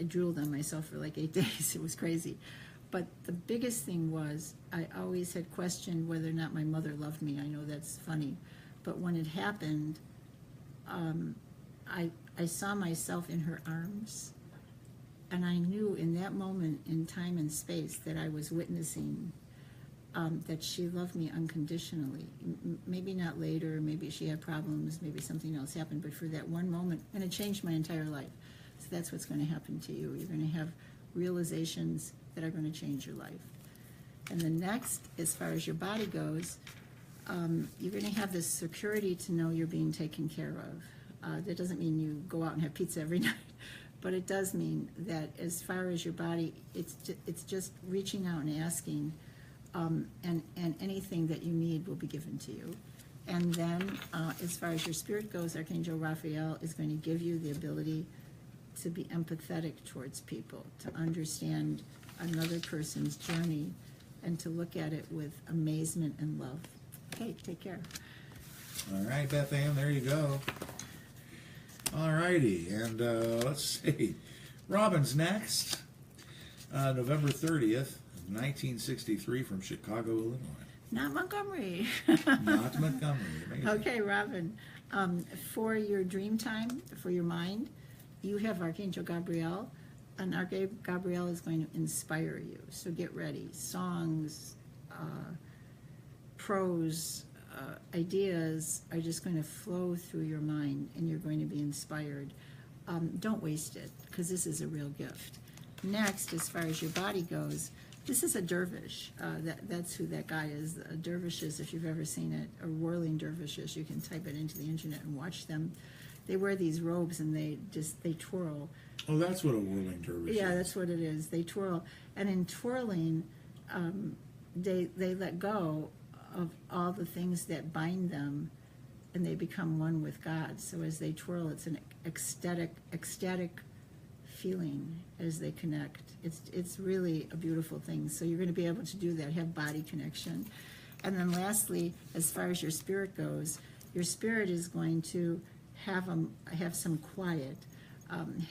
drooled on myself for like 8 days. It was crazy. But the biggest thing was I always had questioned whether or not my mother loved me. I know that's funny. But when it happened, I saw myself in her arms. And I knew in that moment in time and space that I was witnessing that she loved me unconditionally. Maybe not later, maybe she had problems, maybe something else happened, but for that one moment, and it changed my entire life. So that's what's going to happen to you. You're going to have realizations that are going to change your life. And the next, as far as your body goes, you're going to have this security to know you're being taken care of. That doesn't mean you go out and have pizza every night, but it does mean that as far as your body, it's just reaching out and asking, and anything that you need will be given to you. And then as far as your spirit goes, Archangel Raphael is going to give you the ability to be empathetic towards people, to understand another person's journey, and to look at it with amazement and love. Okay, take care. All right, Beth Ann, there you go. All righty, and let's see. Robin's next. November 30th, 1963, from Chicago, Illinois. Not Montgomery. Not Montgomery. Amazing. Okay, Robin. For your dream time, for your mind, you have Archangel Gabriel, and Archangel Gabriel is going to inspire you. So get ready. Songs, prose, ideas are just going to flow through your mind, and you're going to be inspired. Don't waste it, because this is a real gift. Next, as far as your body goes, this is a dervish. That's who that guy is. Dervishes, if you've ever seen it, or whirling dervishes, you can type it into the internet and watch them. They wear these robes and they twirl. Oh, that's what a whirling dervish is. Yeah, that's what it is. They twirl. And in twirling, they let go of all the things that bind them, and they become one with God. So as they twirl, it's an ecstatic feeling as they connect. It's really a beautiful thing. So you're going to be able to do that, have body connection. And then lastly, as far as your spirit goes, your spirit is going to have some quiet,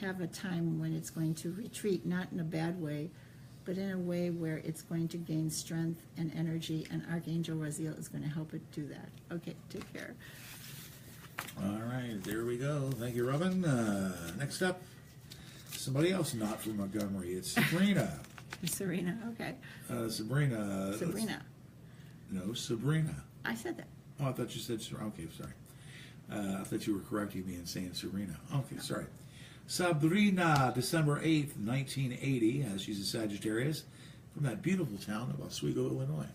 have a time when it's going to retreat, not in a bad way, but in a way where it's going to gain strength and energy, and Archangel Raziel is going to help it do that. Okay, take care. All right, there we go. Thank you, Robin. Next up, somebody else not from Montgomery. It's Sabrina. Serena, okay. Sabrina. Sabrina. No, Sabrina. I said that. Oh, I thought you said, okay, sorry. I thought you were correcting me and saying Sabrina. Okay, sorry. Sabrina, December 8th, 1980, as she's a Sagittarius, from that beautiful town of Oswego, Illinois.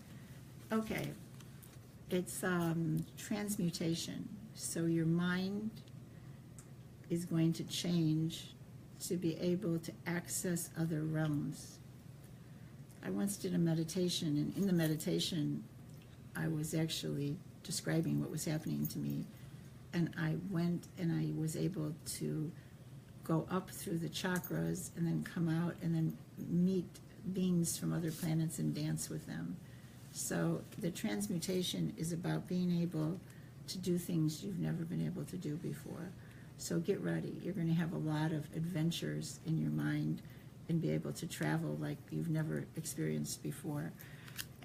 Okay. It's transmutation. So your mind is going to change to be able to access other realms. I once did a meditation, and in the meditation, I was actually describing what was happening to me, and I went and I was able to go up through the chakras and then come out and then meet beings from other planets and dance with them. So the transmutation is about being able to do things you've never been able to do before. So get ready. You're going to have a lot of adventures in your mind and be able to travel like you've never experienced before.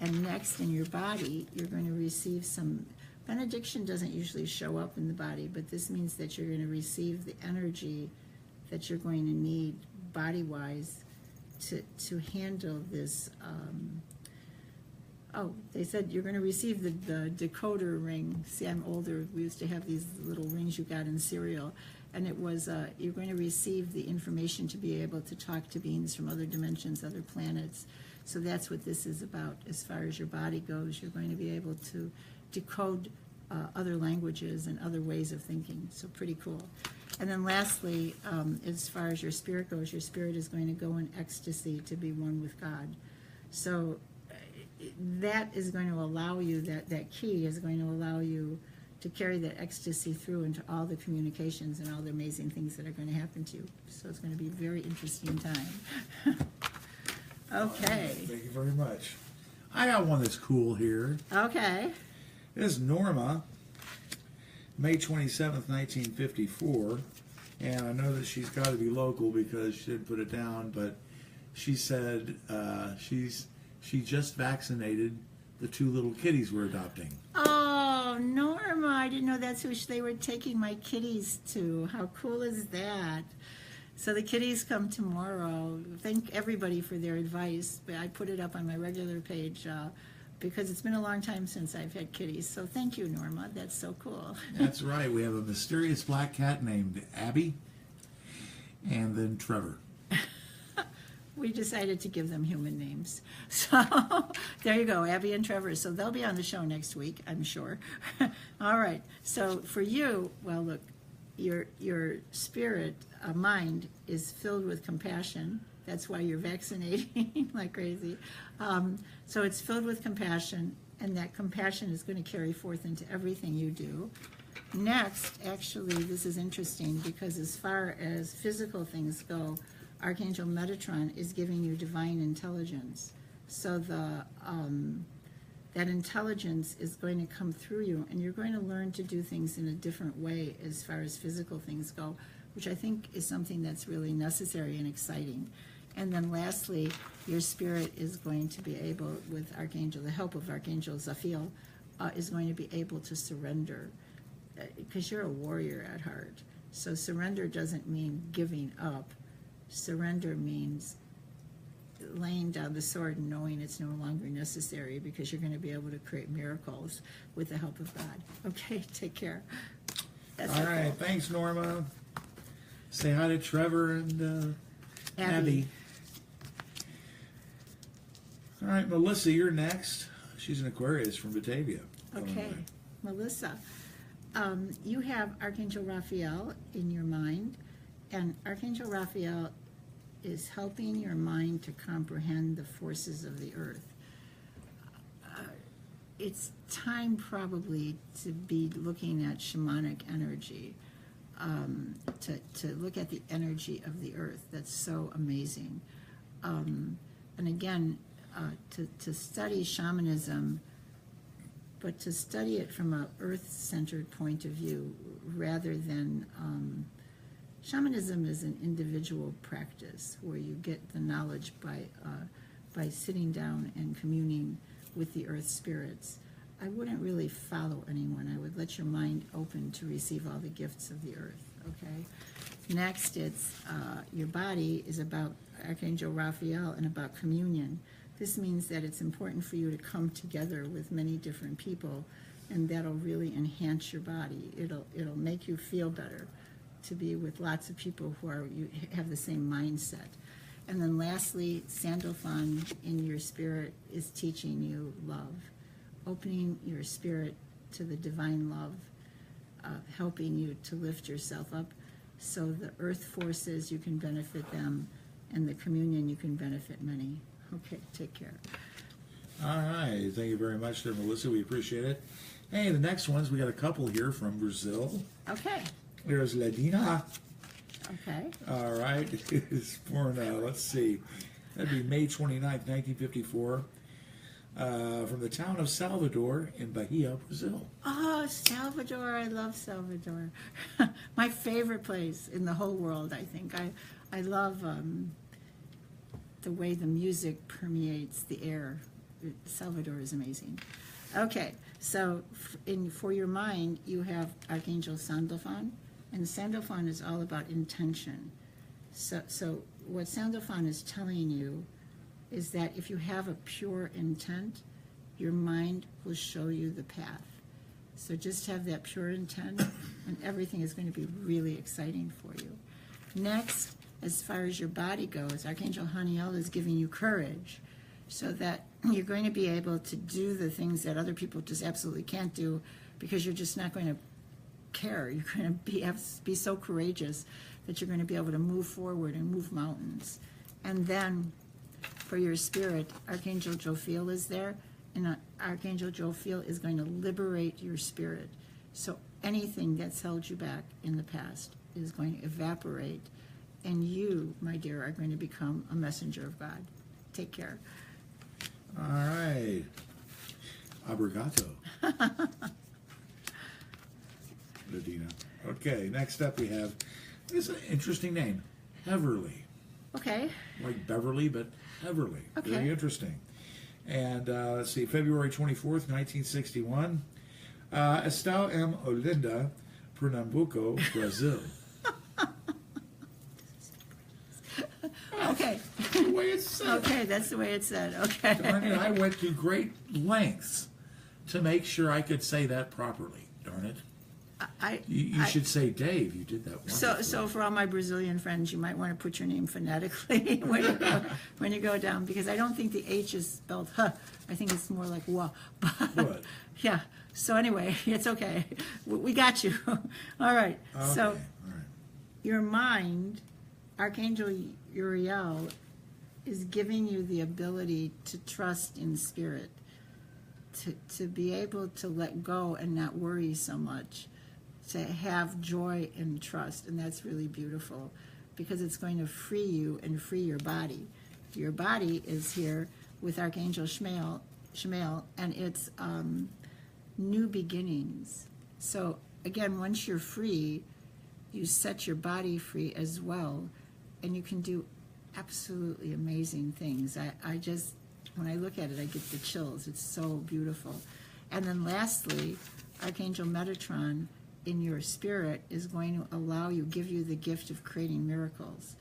And next, in your body, you're going to receive some benediction. Doesn't usually show up in the body, but this means that you're going to receive the energy that you're going to need body-wise to handle this. They said you're going to receive the decoder ring. See, I'm older. We used to have these little rings you got in cereal, and it was you're going to receive the information to be able to talk to beings from other dimensions, other planets. So that's what this is about. As far as your body goes, you're going to be able to decode other languages and other ways of thinking. So pretty cool. And then lastly, as far as your spirit goes, your spirit is going to go in ecstasy to be one with God. So that is going to allow you, that key is going to allow you to carry that ecstasy through into all the communications and all the amazing things that are going to happen to you. So it's going to be a very interesting time. Okay. Thank you very much. I got one that's cool here. Okay. This is Norma, May 27th, 1954. And I know that she's got to be local because she didn't put it down, but she said she just vaccinated the 2 little kitties we're adopting. Oh, Norma, I didn't know that's who they were taking my kitties to. How cool is that? So the kitties come tomorrow. Thank everybody for their advice. I put it up on my regular page because it's been a long time since I've had kitties. So thank you, Norma. That's so cool. That's right. We have a mysterious black cat named Abby and then Trevor. We decided to give them human names. So there you go, Abby and Trevor. So they'll be on the show next week, I'm sure. All right. So for you, well, look, your spirit, mind is filled with compassion. That's why you're vaccinating like crazy. So it's filled with compassion, and that compassion is going to carry forth into everything you do. Next, actually, this is interesting because as far as physical things go, Archangel Metatron is giving you divine intelligence. So that intelligence is going to come through you, and you're going to learn to do things in a different way as far as physical things go, which I think is something that's really necessary and exciting. And then lastly, your spirit is going to be able, with Archangel, the help of Archangel Zaphiel, is going to be able to surrender, because you're a warrior at heart. So surrender doesn't mean giving up. Surrender means laying down the sword and knowing it's no longer necessary, because you're going to be able to create miracles with the help of God. Okay, take care. That's all right, thanks, Norma. Say hi to Trevor and Abby. All right, Melissa, you're next. She's an Aquarius from Batavia. Okay, Illinois. Melissa, you have Archangel Raphael in your mind, and Archangel Raphael is helping your mind to comprehend the forces of the earth. It's time probably to be looking at shamanic energy. to look at the energy of the earth. That's so amazing. And again, to study shamanism, but to study it from a earth-centered point of view rather than shamanism is an individual practice where you get the knowledge by sitting down and communing with the earth spirits. I wouldn't really follow anyone. I would let your mind open to receive all the gifts of the earth, okay? Next, it's your body is about Archangel Raphael and about communion. This means that it's important for you to come together with many different people, and that'll really enhance your body. It'll make you feel better to be with lots of people who you have the same mindset. And then lastly, Sandalphon in your spirit is teaching you love, opening your spirit to the divine love, helping you to lift yourself up so the earth forces, you can benefit them, and the communion, you can benefit many. Okay, take care. All right. Thank you very much there, Melissa. We appreciate it. Hey, the next ones, we got a couple here from Brazil. Okay. There's Ladina. Okay. All right. It's born, let's see, that'd be May 29th, 1954, from the town of Salvador in Bahia, Brazil. Oh, Salvador. I love Salvador. My favorite place in the whole world, I think. I love the way the music permeates the air. Salvador is amazing. Okay, so for your mind, you have Archangel Sandalphon, and Sandalphon is all about intention. So what Sandalphon is telling you is that if you have a pure intent, your mind will show you the path. So just have that pure intent, and everything is going to be really exciting for you. Next, as far as your body goes, Archangel Haniel is giving you courage so that you're going to be able to do the things that other people just absolutely can't do because you're just not going to care. You're going to be so courageous that you're going to be able to move forward and move mountains. And then for your spirit, Archangel Jophiel is there, and Archangel Jophiel is going to liberate your spirit. So anything that's held you back in the past is going to evaporate, and you, my dear, are going to become a messenger of God. Take care. All right. Obrigado. Ladina. Okay, next up we have, this is an interesting name, Heverly. Okay. Like Beverly, but Heverly. Okay. Very interesting. And let's see, February 24th, 1961. Estou em Olinda, Pernambuco, Brazil. Okay. That's the way it's said. Okay, that's the way it's said. Okay. Darn it, I went to great lengths to make sure I could say that properly. Darn it. You should say Dave. You did that wonderfully. So for all my Brazilian friends, you might want to put your name phonetically when you go down, because I don't think the H is spelled huh. I think it's more like wah. Good. Yeah. So anyway, it's okay. We got you. All right. Okay. So All right. your mind, Archangel Uriel, is giving you the ability to trust in spirit, to be able to let go and not worry so much, to have joy and trust, and that's really beautiful because it's going to free you and free your body. Your body is here with Archangel Shmael, and it's new beginnings. So again, once you're free, you set your body free as well, and you can do absolutely amazing things. I just, when I look at it, I get the chills. It's so beautiful. And then lastly, Archangel Metatron in your spirit is going to allow you, give you the gift of creating miracles.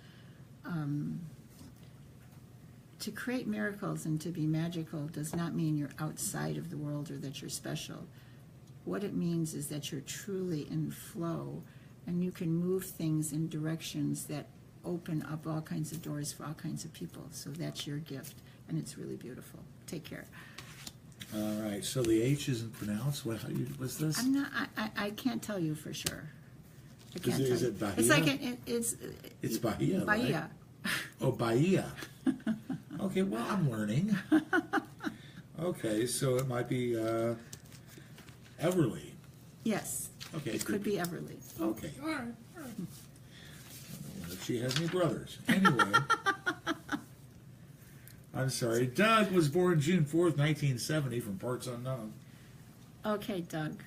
To create miracles and to be magical does not mean you're outside of the world or that you're special. What it means is that you're truly in flow, and you can move things in directions that open up all kinds of doors for all kinds of people. So that's your gift, and it's really beautiful. Take care. All right. So the H isn't pronounced. What was this? I'm not. I can't tell you for sure. I can't Is tell it you. Bahia? It's like It's Bahia. Bahia. Right? Oh, Bahia. Okay. Well, I'm learning. Okay. So it might be Everly. Yes. Okay. It could be Everly. Okay. All right. All right. I don't know if she has any brothers. Anyway. I'm sorry. Doug was born June 4th, 1970, from parts unknown. Okay, Doug.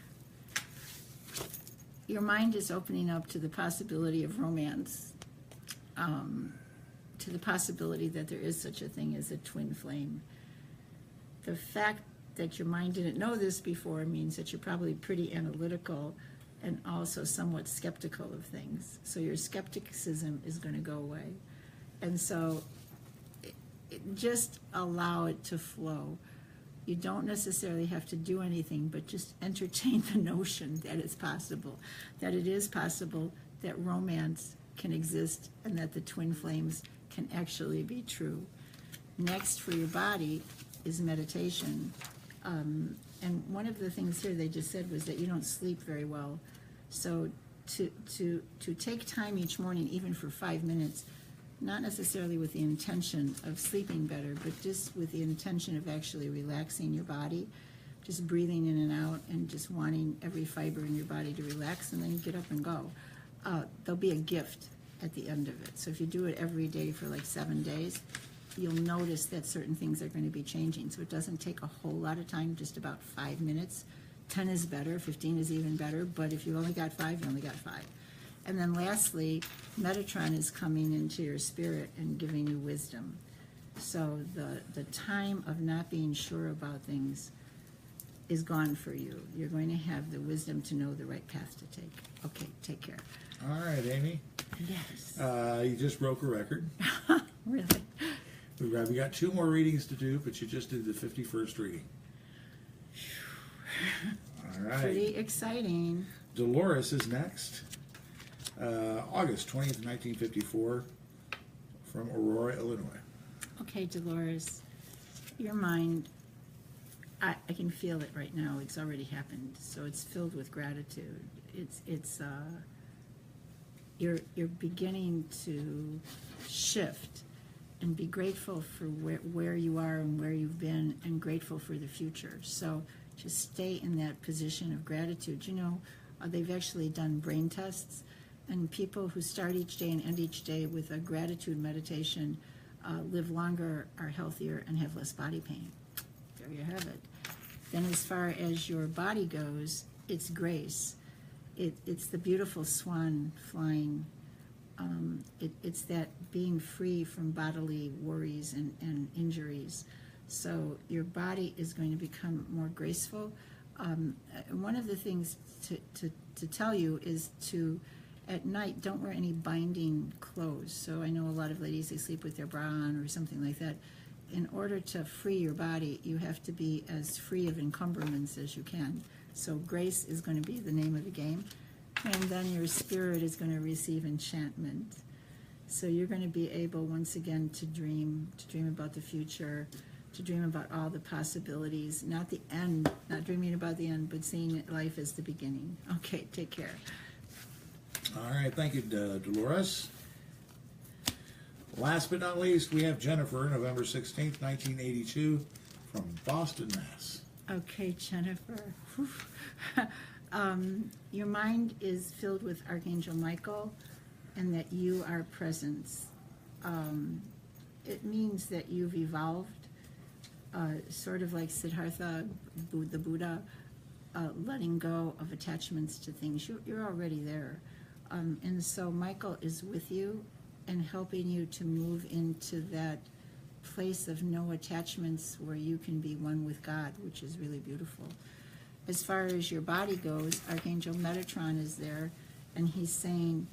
Your mind is opening up to the possibility of romance, to the possibility that there is such a thing as a twin flame. The fact that your mind didn't know this before means that you're probably pretty analytical and also somewhat skeptical of things. So your skepticism is going to go away. And so just allow it to flow. You don't necessarily have to do anything, but just entertain the notion that it's possible, that it is possible that romance can exist and that the twin flames can actually be true. Next for your body is meditation. And one of the things here they just said was that you don't sleep very well. So to take time each morning, even for 5 minutes, not necessarily with the intention of sleeping better, but just with the intention of actually relaxing your body, just breathing in and out and just wanting every fiber in your body to relax, and then get up and go. There'll be a gift at the end of it. So if you do it every day for like 7 days, you'll notice that certain things are going to be changing. So it doesn't take a whole lot of time, just about 5 minutes. 10 is better, 15 is even better, but if you only got 5, you only got 5. And then lastly, Metatron is coming into your spirit and giving you wisdom. So the time of not being sure about things is gone for you. You're going to have the wisdom to know the right path to take. Okay, take care. All right, Amy. Yes. You just broke a record. Really? We got 2 more readings to do, but you just did the 51st reading. All right. Pretty exciting. Dolores is next. August 20th, 1954, from Aurora, Illinois. Okay, Dolores, your mind, I can feel it right now. It's already happened. So it's filled with gratitude. You're beginning to shift and be grateful for where you are and where you've been, and grateful for the future. So just stay in that position of gratitude. You know, they've actually done brain tests, and people who start each day and end each day with a gratitude meditation live longer, are healthier, and have less body pain. There you have it. Then as far as your body goes, it's grace. It's the beautiful swan flying. It's that being free from bodily worries and injuries. So your body is going to become more graceful. One of the things to tell you is to, at night, don't wear any binding clothes. So I know a lot of ladies, they sleep with their bra on or something like that. In order to free your body, you have to be as free of encumbrance as you can. So grace is going to be the name of the game. And then your spirit is going to receive enchantment. So you're going to be able, once again, to dream about the future, to dream about all the possibilities, not the end, not dreaming about the end, but seeing life as the beginning. Okay, take care. All right, thank you, Dolores. Last but not least, we have Jennifer, November 16th, 1982, from Boston, Mass. Okay, Jennifer. Your mind is filled with Archangel Michael, and that you are presence. It means that you've evolved, sort of like Siddhartha, the Buddha, letting go of attachments to things. You're already there. And so Michael is with you and helping you to move into that place of no attachments where you can be one with God, which is really beautiful. As far as your body goes, Archangel Metatron is there, and he's saying,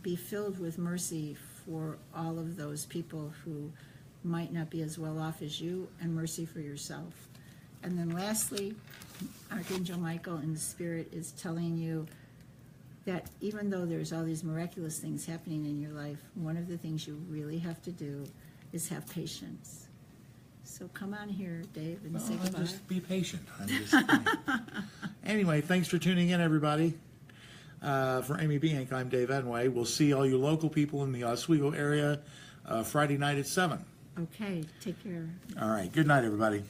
be filled with mercy for all of those people who might not be as well off as you, and mercy for yourself. And then lastly, Archangel Michael in the spirit is telling you that even though there's all these miraculous things happening in your life, one of the things you really have to do is have patience. So come on here, Dave, and say goodbye. Just be patient. Anyway, thanks for tuning in, everybody. For Amy B. Inc., I'm Dave Enway. We'll see all you local people in the Oswego area Friday night at 7. Okay, take care. All right. Good night, everybody.